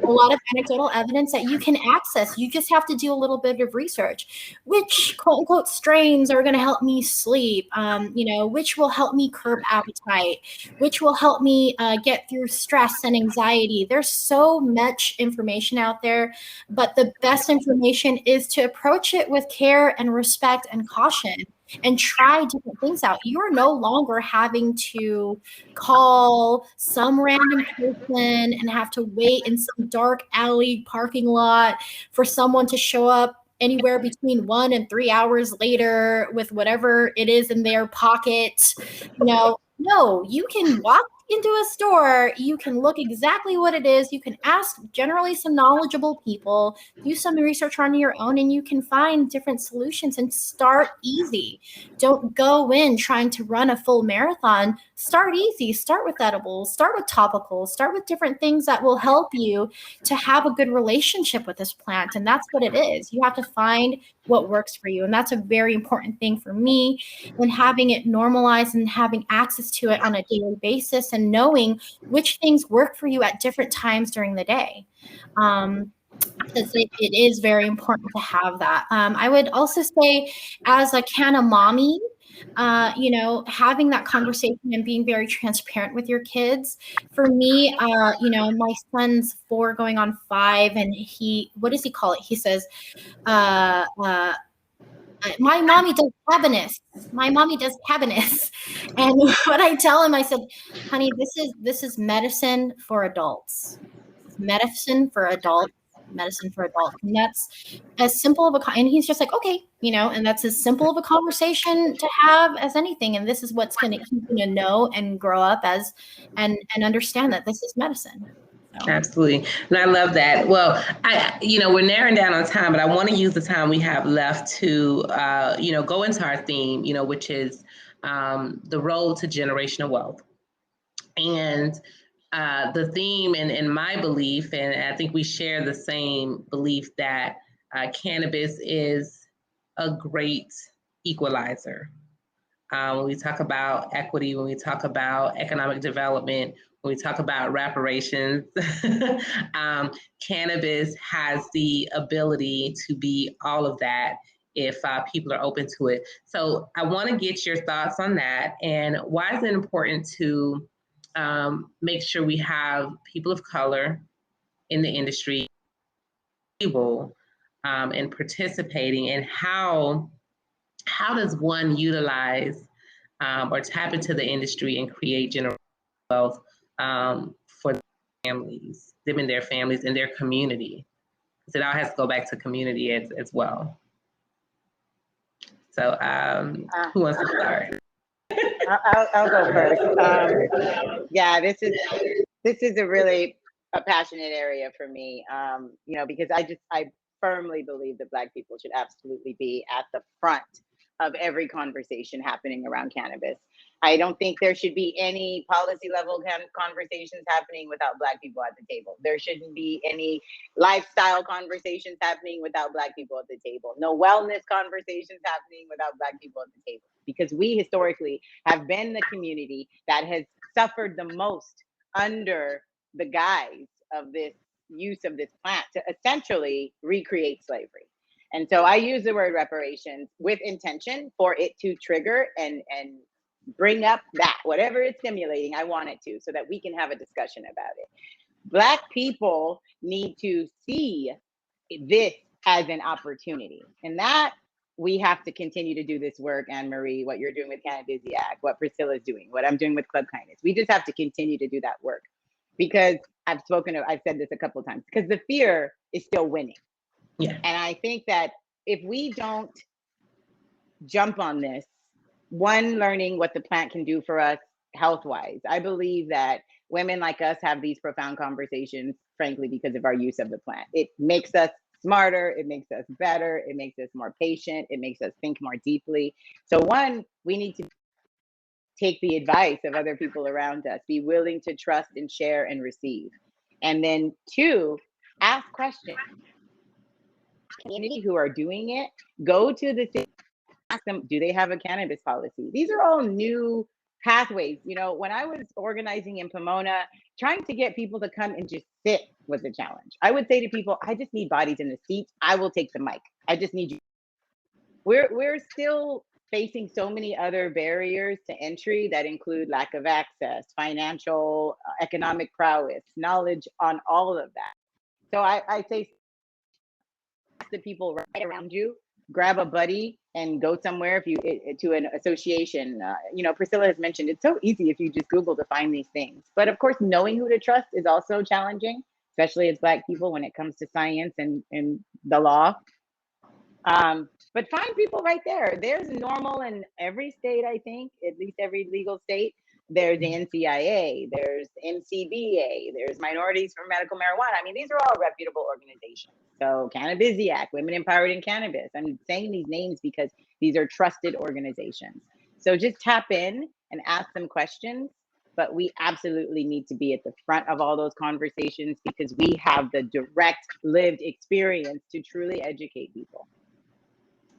A lot of anecdotal evidence that you can access. You just have to do a little bit of research. Which quote unquote strains are going to help me sleep? Which will help me curb appetite? Which will help me get through stress and anxiety? There's so much information out there, but the best information is to approach it with care and respect and caution and try different things out. You're no longer having to call some random person and have to wait in some dark alley parking lot for someone to show up anywhere between 1 and 3 hours later with whatever it is in their pocket. No, you can walk into a store, you can look exactly what it is, you can ask generally some knowledgeable people, do some research on your own, and you can find different solutions and start easy. Don't go in trying to run a full marathon. Start easy, start with edibles, start with topicals, start with different things that will help you to have a good relationship with this plant. And that's what it is. You have to find what works for you. And that's a very important thing for me, when having it normalized and having access to it on a daily basis and knowing which things work for you at different times during the day. Because it is very important to have that. I would also say, as a canna mommy, having that conversation and being very transparent with your kids. For me, my son's 4 going on 5, and what does he call it? He says, my mommy does cannabis. My mommy does cannabis. And what I tell him, I said, honey, this is medicine for adults. Medicine for adults. Medicine for adults. And that's as simple of and he's just like, okay, and that's as simple of a conversation to have as anything. And this is what's he's gonna know and grow up as and understand that this is medicine. So. Absolutely. And I love that. Well, we're narrowing down on time, but I want to use the time we have left to, go into our theme, which is the road to generational wealth. And the theme and my belief, and I think we share the same belief, that cannabis is a great equalizer. When we talk about equity, when we talk about economic development, when we talk about reparations, cannabis has the ability to be all of that if people are open to it. So I want to get your thoughts on that, and why is it important to make sure we have people of color in the industry able and participating, and how does one utilize or tap into the industry and create generational wealth for families, them and their families and their community. So it all has to go back to community as well. So who wants to start? I'll go first. Yeah, this is a passionate area for me. Because I firmly believe that Black people should absolutely be at the front of every conversation happening around cannabis. I don't think there should be any policy level conversations happening without Black people at the table. There shouldn't be any lifestyle conversations happening without Black people at the table. No wellness conversations happening without Black people at the table. Because we historically have been the community that has suffered the most under the guise of this use of this plant to essentially recreate slavery. And so I use the word reparations with intention for it to trigger and bring up that whatever it's stimulating, I want it to, so that we can have a discussion about it. Black people need to see this as an opportunity, and that we have to continue to do this work. Anne Marie, what you're doing with Cannabis, what Priscilla's doing, what I'm doing with Club Kindness, we just have to continue to do that work, because I've said this a couple of times, because the fear is still winning. Yeah. And I think that if we don't jump on this, one, learning what the plant can do for us health-wise, I believe that women like us have these profound conversations, frankly, because of our use of the plant. It makes us smarter, it makes us better, it makes us more patient, it makes us think more deeply. So one, we need to take the advice of other people around us, be willing to trust and share and receive. And then two, ask questions. Community who are doing it, go to the city, ask them, do they have a cannabis policy? These are all new pathways. When I was organizing in Pomona, trying to get people to come and just sit was a challenge. I would say to people, I just need bodies in the seats. I will take the mic. I just need you. We're still facing so many other barriers to entry that include lack of access, financial, economic prowess, knowledge on all of that. So I say the people right around you, grab a buddy and go somewhere to an association. Priscilla has mentioned it's so easy if you just Google to find these things. But of course, knowing who to trust is also challenging, especially as Black people when it comes to science and the law. But find people right there. There's normal in every state, I think, at least every legal state. There's the NCIA, there's MCBA, there's Minorities for Medical Marijuana. I mean, these are all reputable organizations. So Cannabis, Women Empowered in Cannabis. I'm saying these names because these are trusted organizations. So just tap in and ask them questions. But we absolutely need to be at the front of all those conversations because we have the direct lived experience to truly educate people.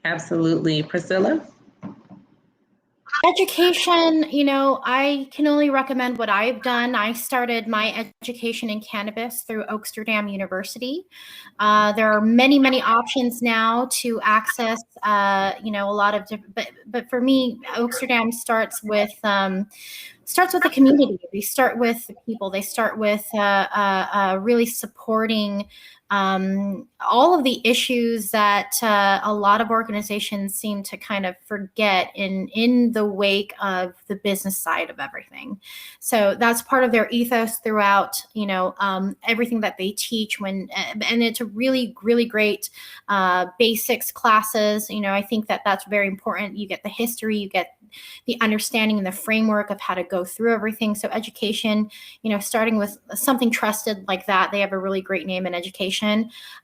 Absolutely. Priscilla? Education, I can only recommend what I've done. I started my education in cannabis through Oaksterdam University. There are many, many options now to access, a lot of different, but for me, Oaksterdam starts with the community. They start with the people. They start with really supporting all of the issues that a lot of organizations seem to kind of forget in the wake of the business side of everything. So that's part of their ethos throughout, everything that they teach and it's a really, really great basics classes. I think that that's very important. You get the history, you get the understanding and the framework of how to go through everything. So education, starting with something trusted like that, they have a really great name in education.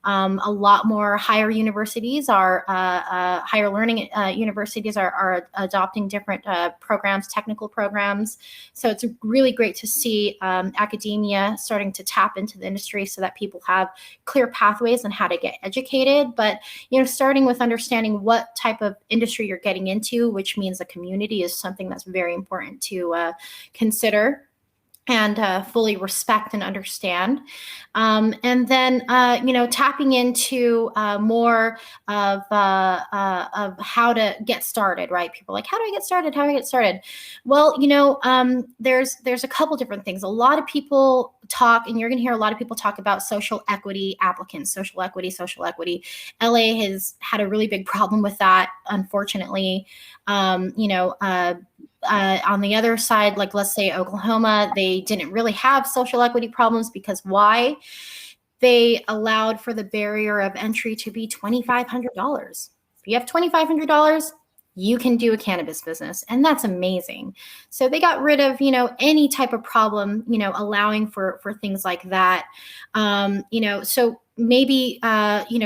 A lot more higher universities higher learning universities are adopting different programs, technical programs. So it's really great to see academia starting to tap into the industry so that people have clear pathways on how to get educated. But, starting with understanding what type of industry you're getting into, which means the community is something that's very important to consider and fully respect and understand. And then, tapping into more of how to get started, right? People are like, how do I get started? How do I get started? Well, there's a couple different things. A lot of people talk, and you're going to hear a lot of people talk about social equity applicants, social equity. LA has had a really big problem with that, unfortunately. on the other side, like let's say Oklahoma, they didn't really have social equity problems because why? They allowed for the barrier of entry to be $2,500. If you have $2,500, you can do a cannabis business, and that's amazing. So they got rid of, any type of problem, allowing for things like that. So maybe,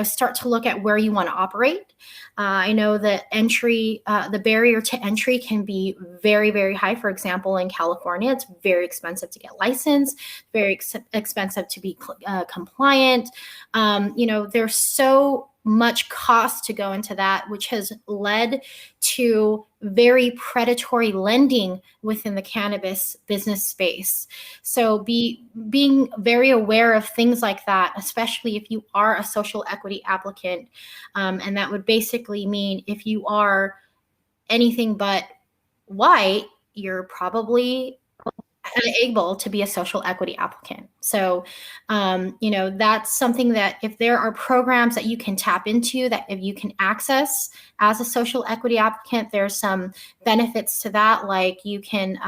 start to look at where you want to operate. I know that the barrier to entry can be very, very high. For example, in California, it's very expensive to get licensed, very expensive to be compliant. There's so much cost to go into that, which has led to very predatory lending within the cannabis business space. So being very aware of things like that, especially if you are a social equity applicant. And that would basically mean if you are anything but white, you're probably unable to be a social equity applicant. So, that's something that if there are programs that you can tap into, that if you can access as a social equity applicant, there's some benefits to that, like you can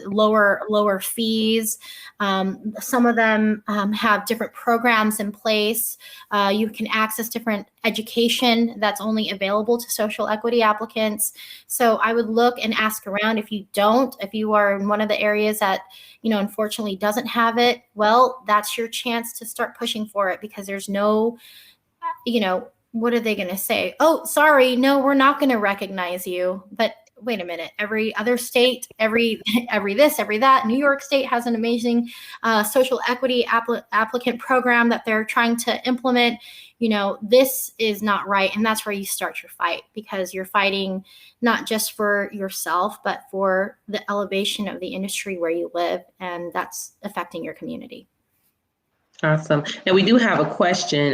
lower fees. Some of them have different programs in place. You can access different education that's only available to social equity applicants. So I would look and ask around. If you are in one of the areas that, unfortunately doesn't have it, well, that's your chance to start pushing for it, because there's no, what are they going to say? Oh, sorry, no, we're not going to recognize you. But wait a minute, every other state, every this, every that. New York State has an amazing social equity applicant program that they're trying to implement. This is not right. And that's where you start your fight, because you're fighting not just for yourself, but for the elevation of the industry where you live. And that's affecting your community. Awesome. And we do have a question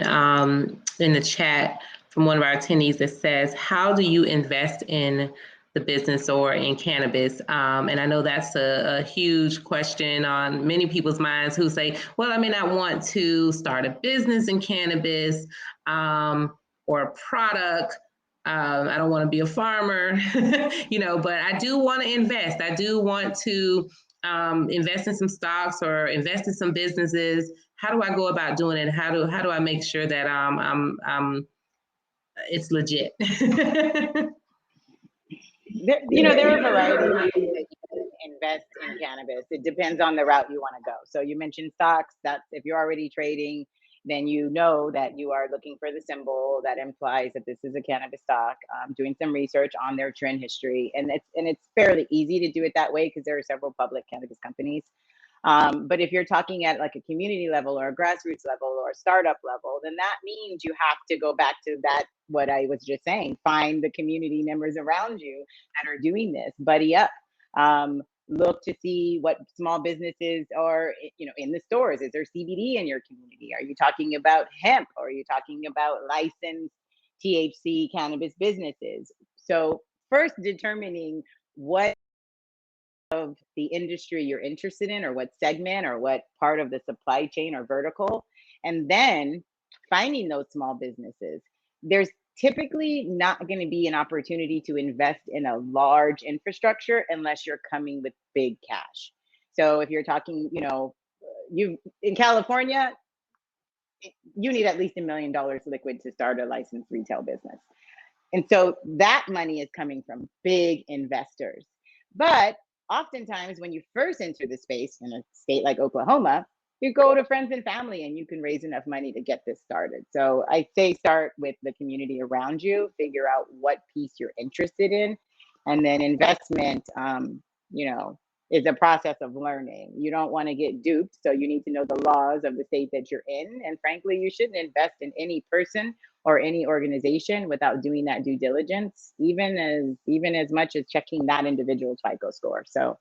in the chat from one of our attendees that says, how do you invest in the business or in cannabis? And I know that's a huge question on many people's minds, who say, well, I may not want to start a business in cannabis or a product. I don't want to be a farmer, but I do want to invest. I do want to invest in some stocks or invest in some businesses. How do I go about doing it? How do I make sure that it's legit? There are a variety of ways that you can invest in cannabis. It depends on the route you want to go. So you mentioned stocks. That's if you're already trading, then you know that you are looking for the symbol that implies that this is a cannabis stock. Doing some research on their trend history, and it's fairly easy to do it that way because there are several public cannabis companies. But if you're talking at like a community level or a grassroots level or a startup level, then that means you have to go back to that, what I was just saying, find the community members around you that are doing this, buddy up. Look to see what small businesses are, in the stores. Is there CBD in your community? Are you talking about hemp? Or are you talking about licensed THC cannabis businesses? So first determining what of the industry you're interested in, or what segment or what part of the supply chain or vertical, and then finding those small businesses. There's typically not going to be an opportunity to invest in a large infrastructure unless you're coming with big cash. So if you're talking, you in California, you need at least $1 million liquid to start a licensed retail business. And so that money is coming from big investors. But oftentimes when you first enter the space in a state like Oklahoma, you go to friends and family and you can raise enough money to get this started. So I say start with the community around you, figure out what piece you're interested in, and then investment, is a process of learning. You don't want to get duped, so you need to know the laws of the state that you're in. And frankly, you shouldn't invest in any person or any organization without doing that due diligence, even as much as checking that individual's FICO score. So.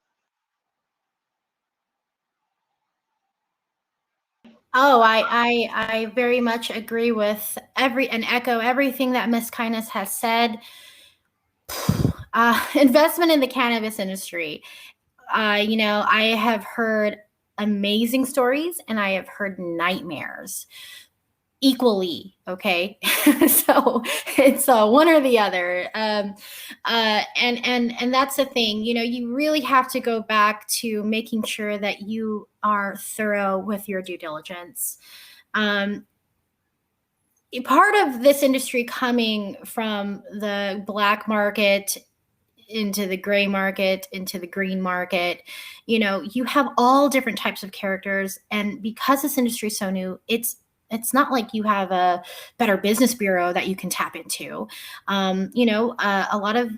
Oh, I very much agree with and echo everything that Ms. Kindness has said. Investment in the cannabis industry. I have heard amazing stories and I have heard nightmares. equally. Okay. So it's one or the other. And that's the thing, you know, you really have to go back to making sure that you are thorough with your due diligence. Part of this industry coming from the black market into the gray market, into the green market, you know, you have all different types of characters. And because this industry is so new, it's not like you have a Better Business Bureau that you can tap into. You know, a lot of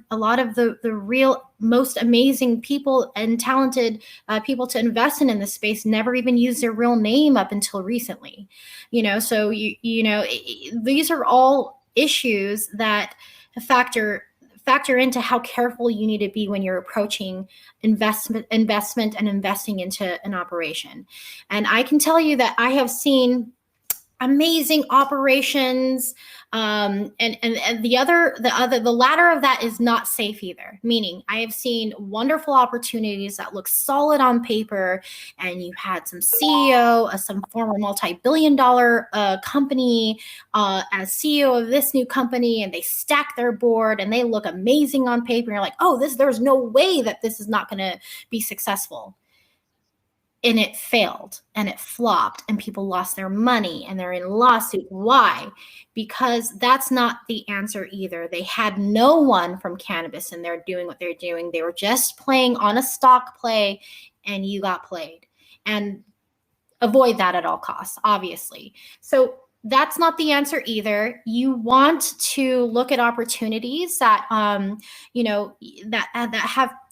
the real most amazing people and talented people to invest in this space never even use their real name up until recently. You know, so you know, these are all issues that factor into how careful you need to be when you're approaching investment and investing into an operation. And I can tell you that I have seen amazing operations, and the latter of that is not safe either. Meaning, I have seen wonderful opportunities that look solid on paper, and you had some CEO of some former multi-billion-dollar company as CEO of this new company, and they stack their board and they look amazing on paper. And you're like, oh, there's no way that this is not going to be successful. And it failed and it flopped and people lost their money and they're in lawsuit. Why? Because that's not the answer either. They had no one from cannabis and they're doing what they're doing. They were just playing on a stock play and you got played. And avoid that at all costs, obviously. So that's not the answer either. You want to look at opportunities that, you know, that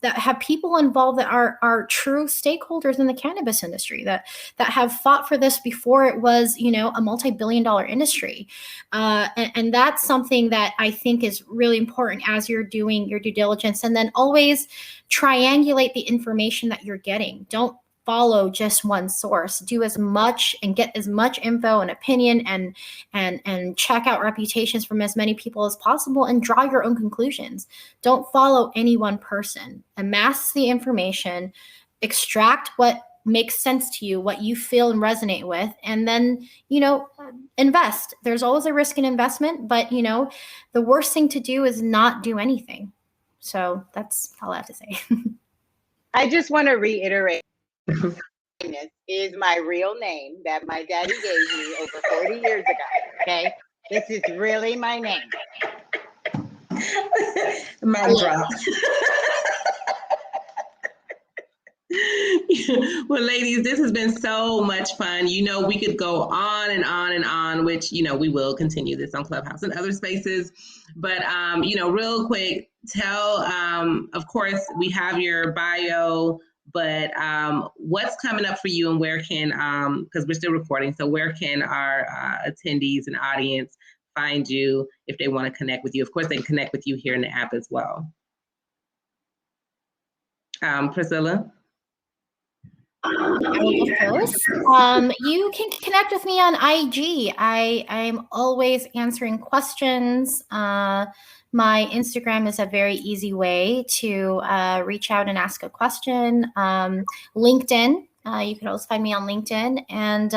have people involved that are true stakeholders in the cannabis industry that have fought for this before it was, you know, a multi-billion-dollar industry, and that's something that I think is really important as you're doing your due diligence. And then always triangulate the information that you're getting. Don't follow just one source. Do as much and get as much info and opinion and check out reputations from as many people as possible and draw your own conclusions. Don't follow any one person. Amass the information, extract what makes sense to you, what you feel and resonate with, and then, you know, invest. There's always a risk in investment, but, you know, the worst thing to do is not do anything. So that's all I have to say. I just want to reiterate, is my real name that my daddy gave me over 40 years ago. Okay, this is really my name. Mic drop. Well, ladies, this has been so much fun. You know, we could go on and on and on, which, you know, we will continue this on Clubhouse and other spaces. But, you know, real quick, tell, of course, we have your bio, but what's coming up for you and where can, because we're still recording, so where can our attendees and audience find you if they want to connect with you? Of course, they can connect with you here in the app as well. Priscilla? You can connect with me on IG. I'm always answering questions. My Instagram is a very easy way to reach out and ask a question. LinkedIn. You can always find me on LinkedIn, and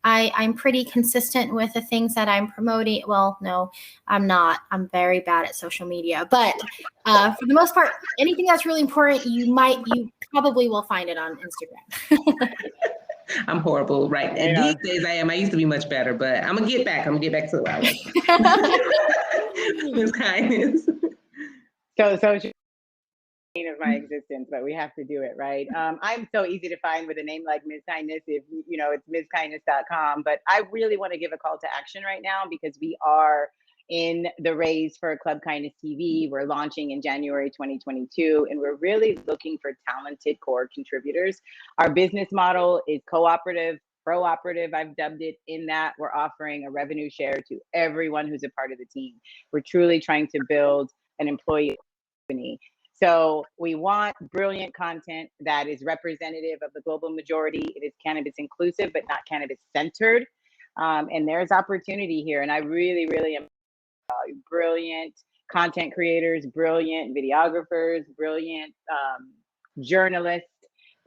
I'm pretty consistent with the things that I'm promoting. Well, no, I'm not. I'm very bad at social media, but for the most part, anything that's really important, you probably will find it on Instagram. I'm horrible, right? And these days I am. I used to be much better, but I'm gonna get back. I'm gonna get back to the Ms. Kindness. So of my existence, but we have to do it, right? I'm so easy to find with a name like Ms. Kindness. If you know, it's MsKindness.com. But I really want to give a call to action right now because we are in the race for Club Kindness TV. We're launching in January 2022, and we're really looking for talented core contributors. Our business model is cooperative, pro-operative, I've dubbed it, in that we're offering a revenue share to everyone who's a part of the team. We're truly trying to build an employee company. So we want brilliant content that is representative of the global majority. It is cannabis inclusive, but not cannabis centered. And there's opportunity here. And I really, really am brilliant content creators, brilliant videographers, brilliant journalists,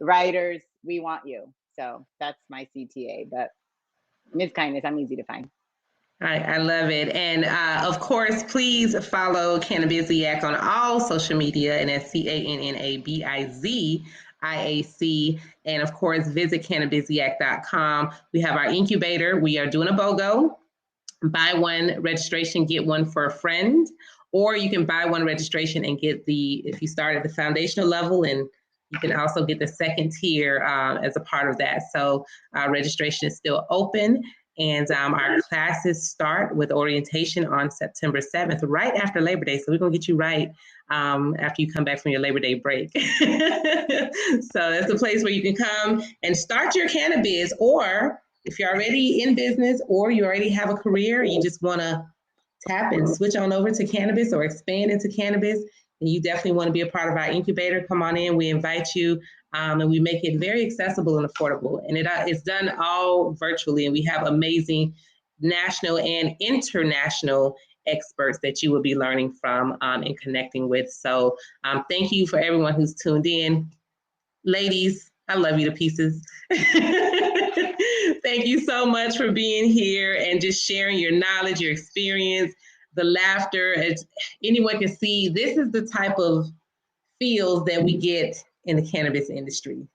writers. We want you. So that's my CTA. But Ms. Kindness, I'm easy to find. I love it. And of course, please follow Cannabisiac on all social media, and that's CANNABIZIAC. And of course, visit cannabisiac.com. We have our incubator. We are doing a BOGO. Buy one registration, get one for a friend. Or you can buy one registration and get if you start at the foundational level, and you can also get the second tier as a part of that. So registration is still open. And our classes start with orientation on September 7th, right after Labor Day. So we're going to get you right after you come back from your Labor Day break. So that's a place where you can come and start your cannabis, or if you're already in business or you already have a career, you just want to tap and switch on over to cannabis or expand into cannabis, and you definitely want to be a part of our incubator, come on in. We invite you, and we make it very accessible and affordable. And it's done all virtually, and we have amazing national and international experts that you will be learning from and connecting with. So thank you for everyone who's tuned in. Ladies, I love you to pieces. Thank you so much for being here and just sharing your knowledge, your experience, the laughter. As anyone can see, this is the type of feels that we get in the cannabis industry.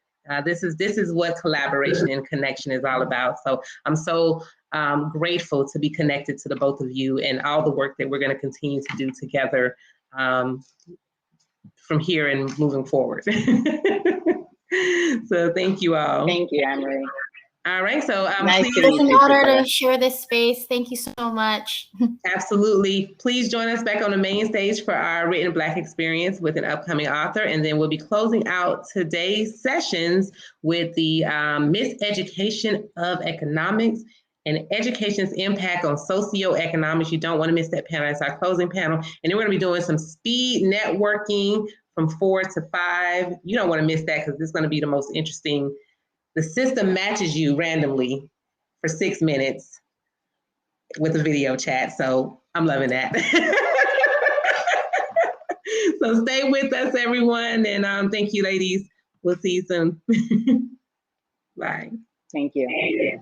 This is what collaboration and connection is all about. So I'm so grateful to be connected to the both of you and all the work that we're going to continue to do together from here and moving forward. So thank you all. Thank you, Anne-Marie. All right, so nice please, to meet It's an you, honor Priscilla. to share this space. Thank you so much. Absolutely. Please join us back on the main stage for our Written Black Experience with an upcoming author. And then we'll be closing out today's sessions with the Miseducation of Economics and Education's Impact on Socioeconomics. You don't want to miss that panel. It's our closing panel. And then we're going to be doing some speed networking from 4 to 5. You don't want to miss that, because this is going to be the most interesting. The system matches you randomly for 6 minutes with a video chat. So I'm loving that. So stay with us, everyone. And thank you, ladies. We'll see you soon. Bye. Thank you.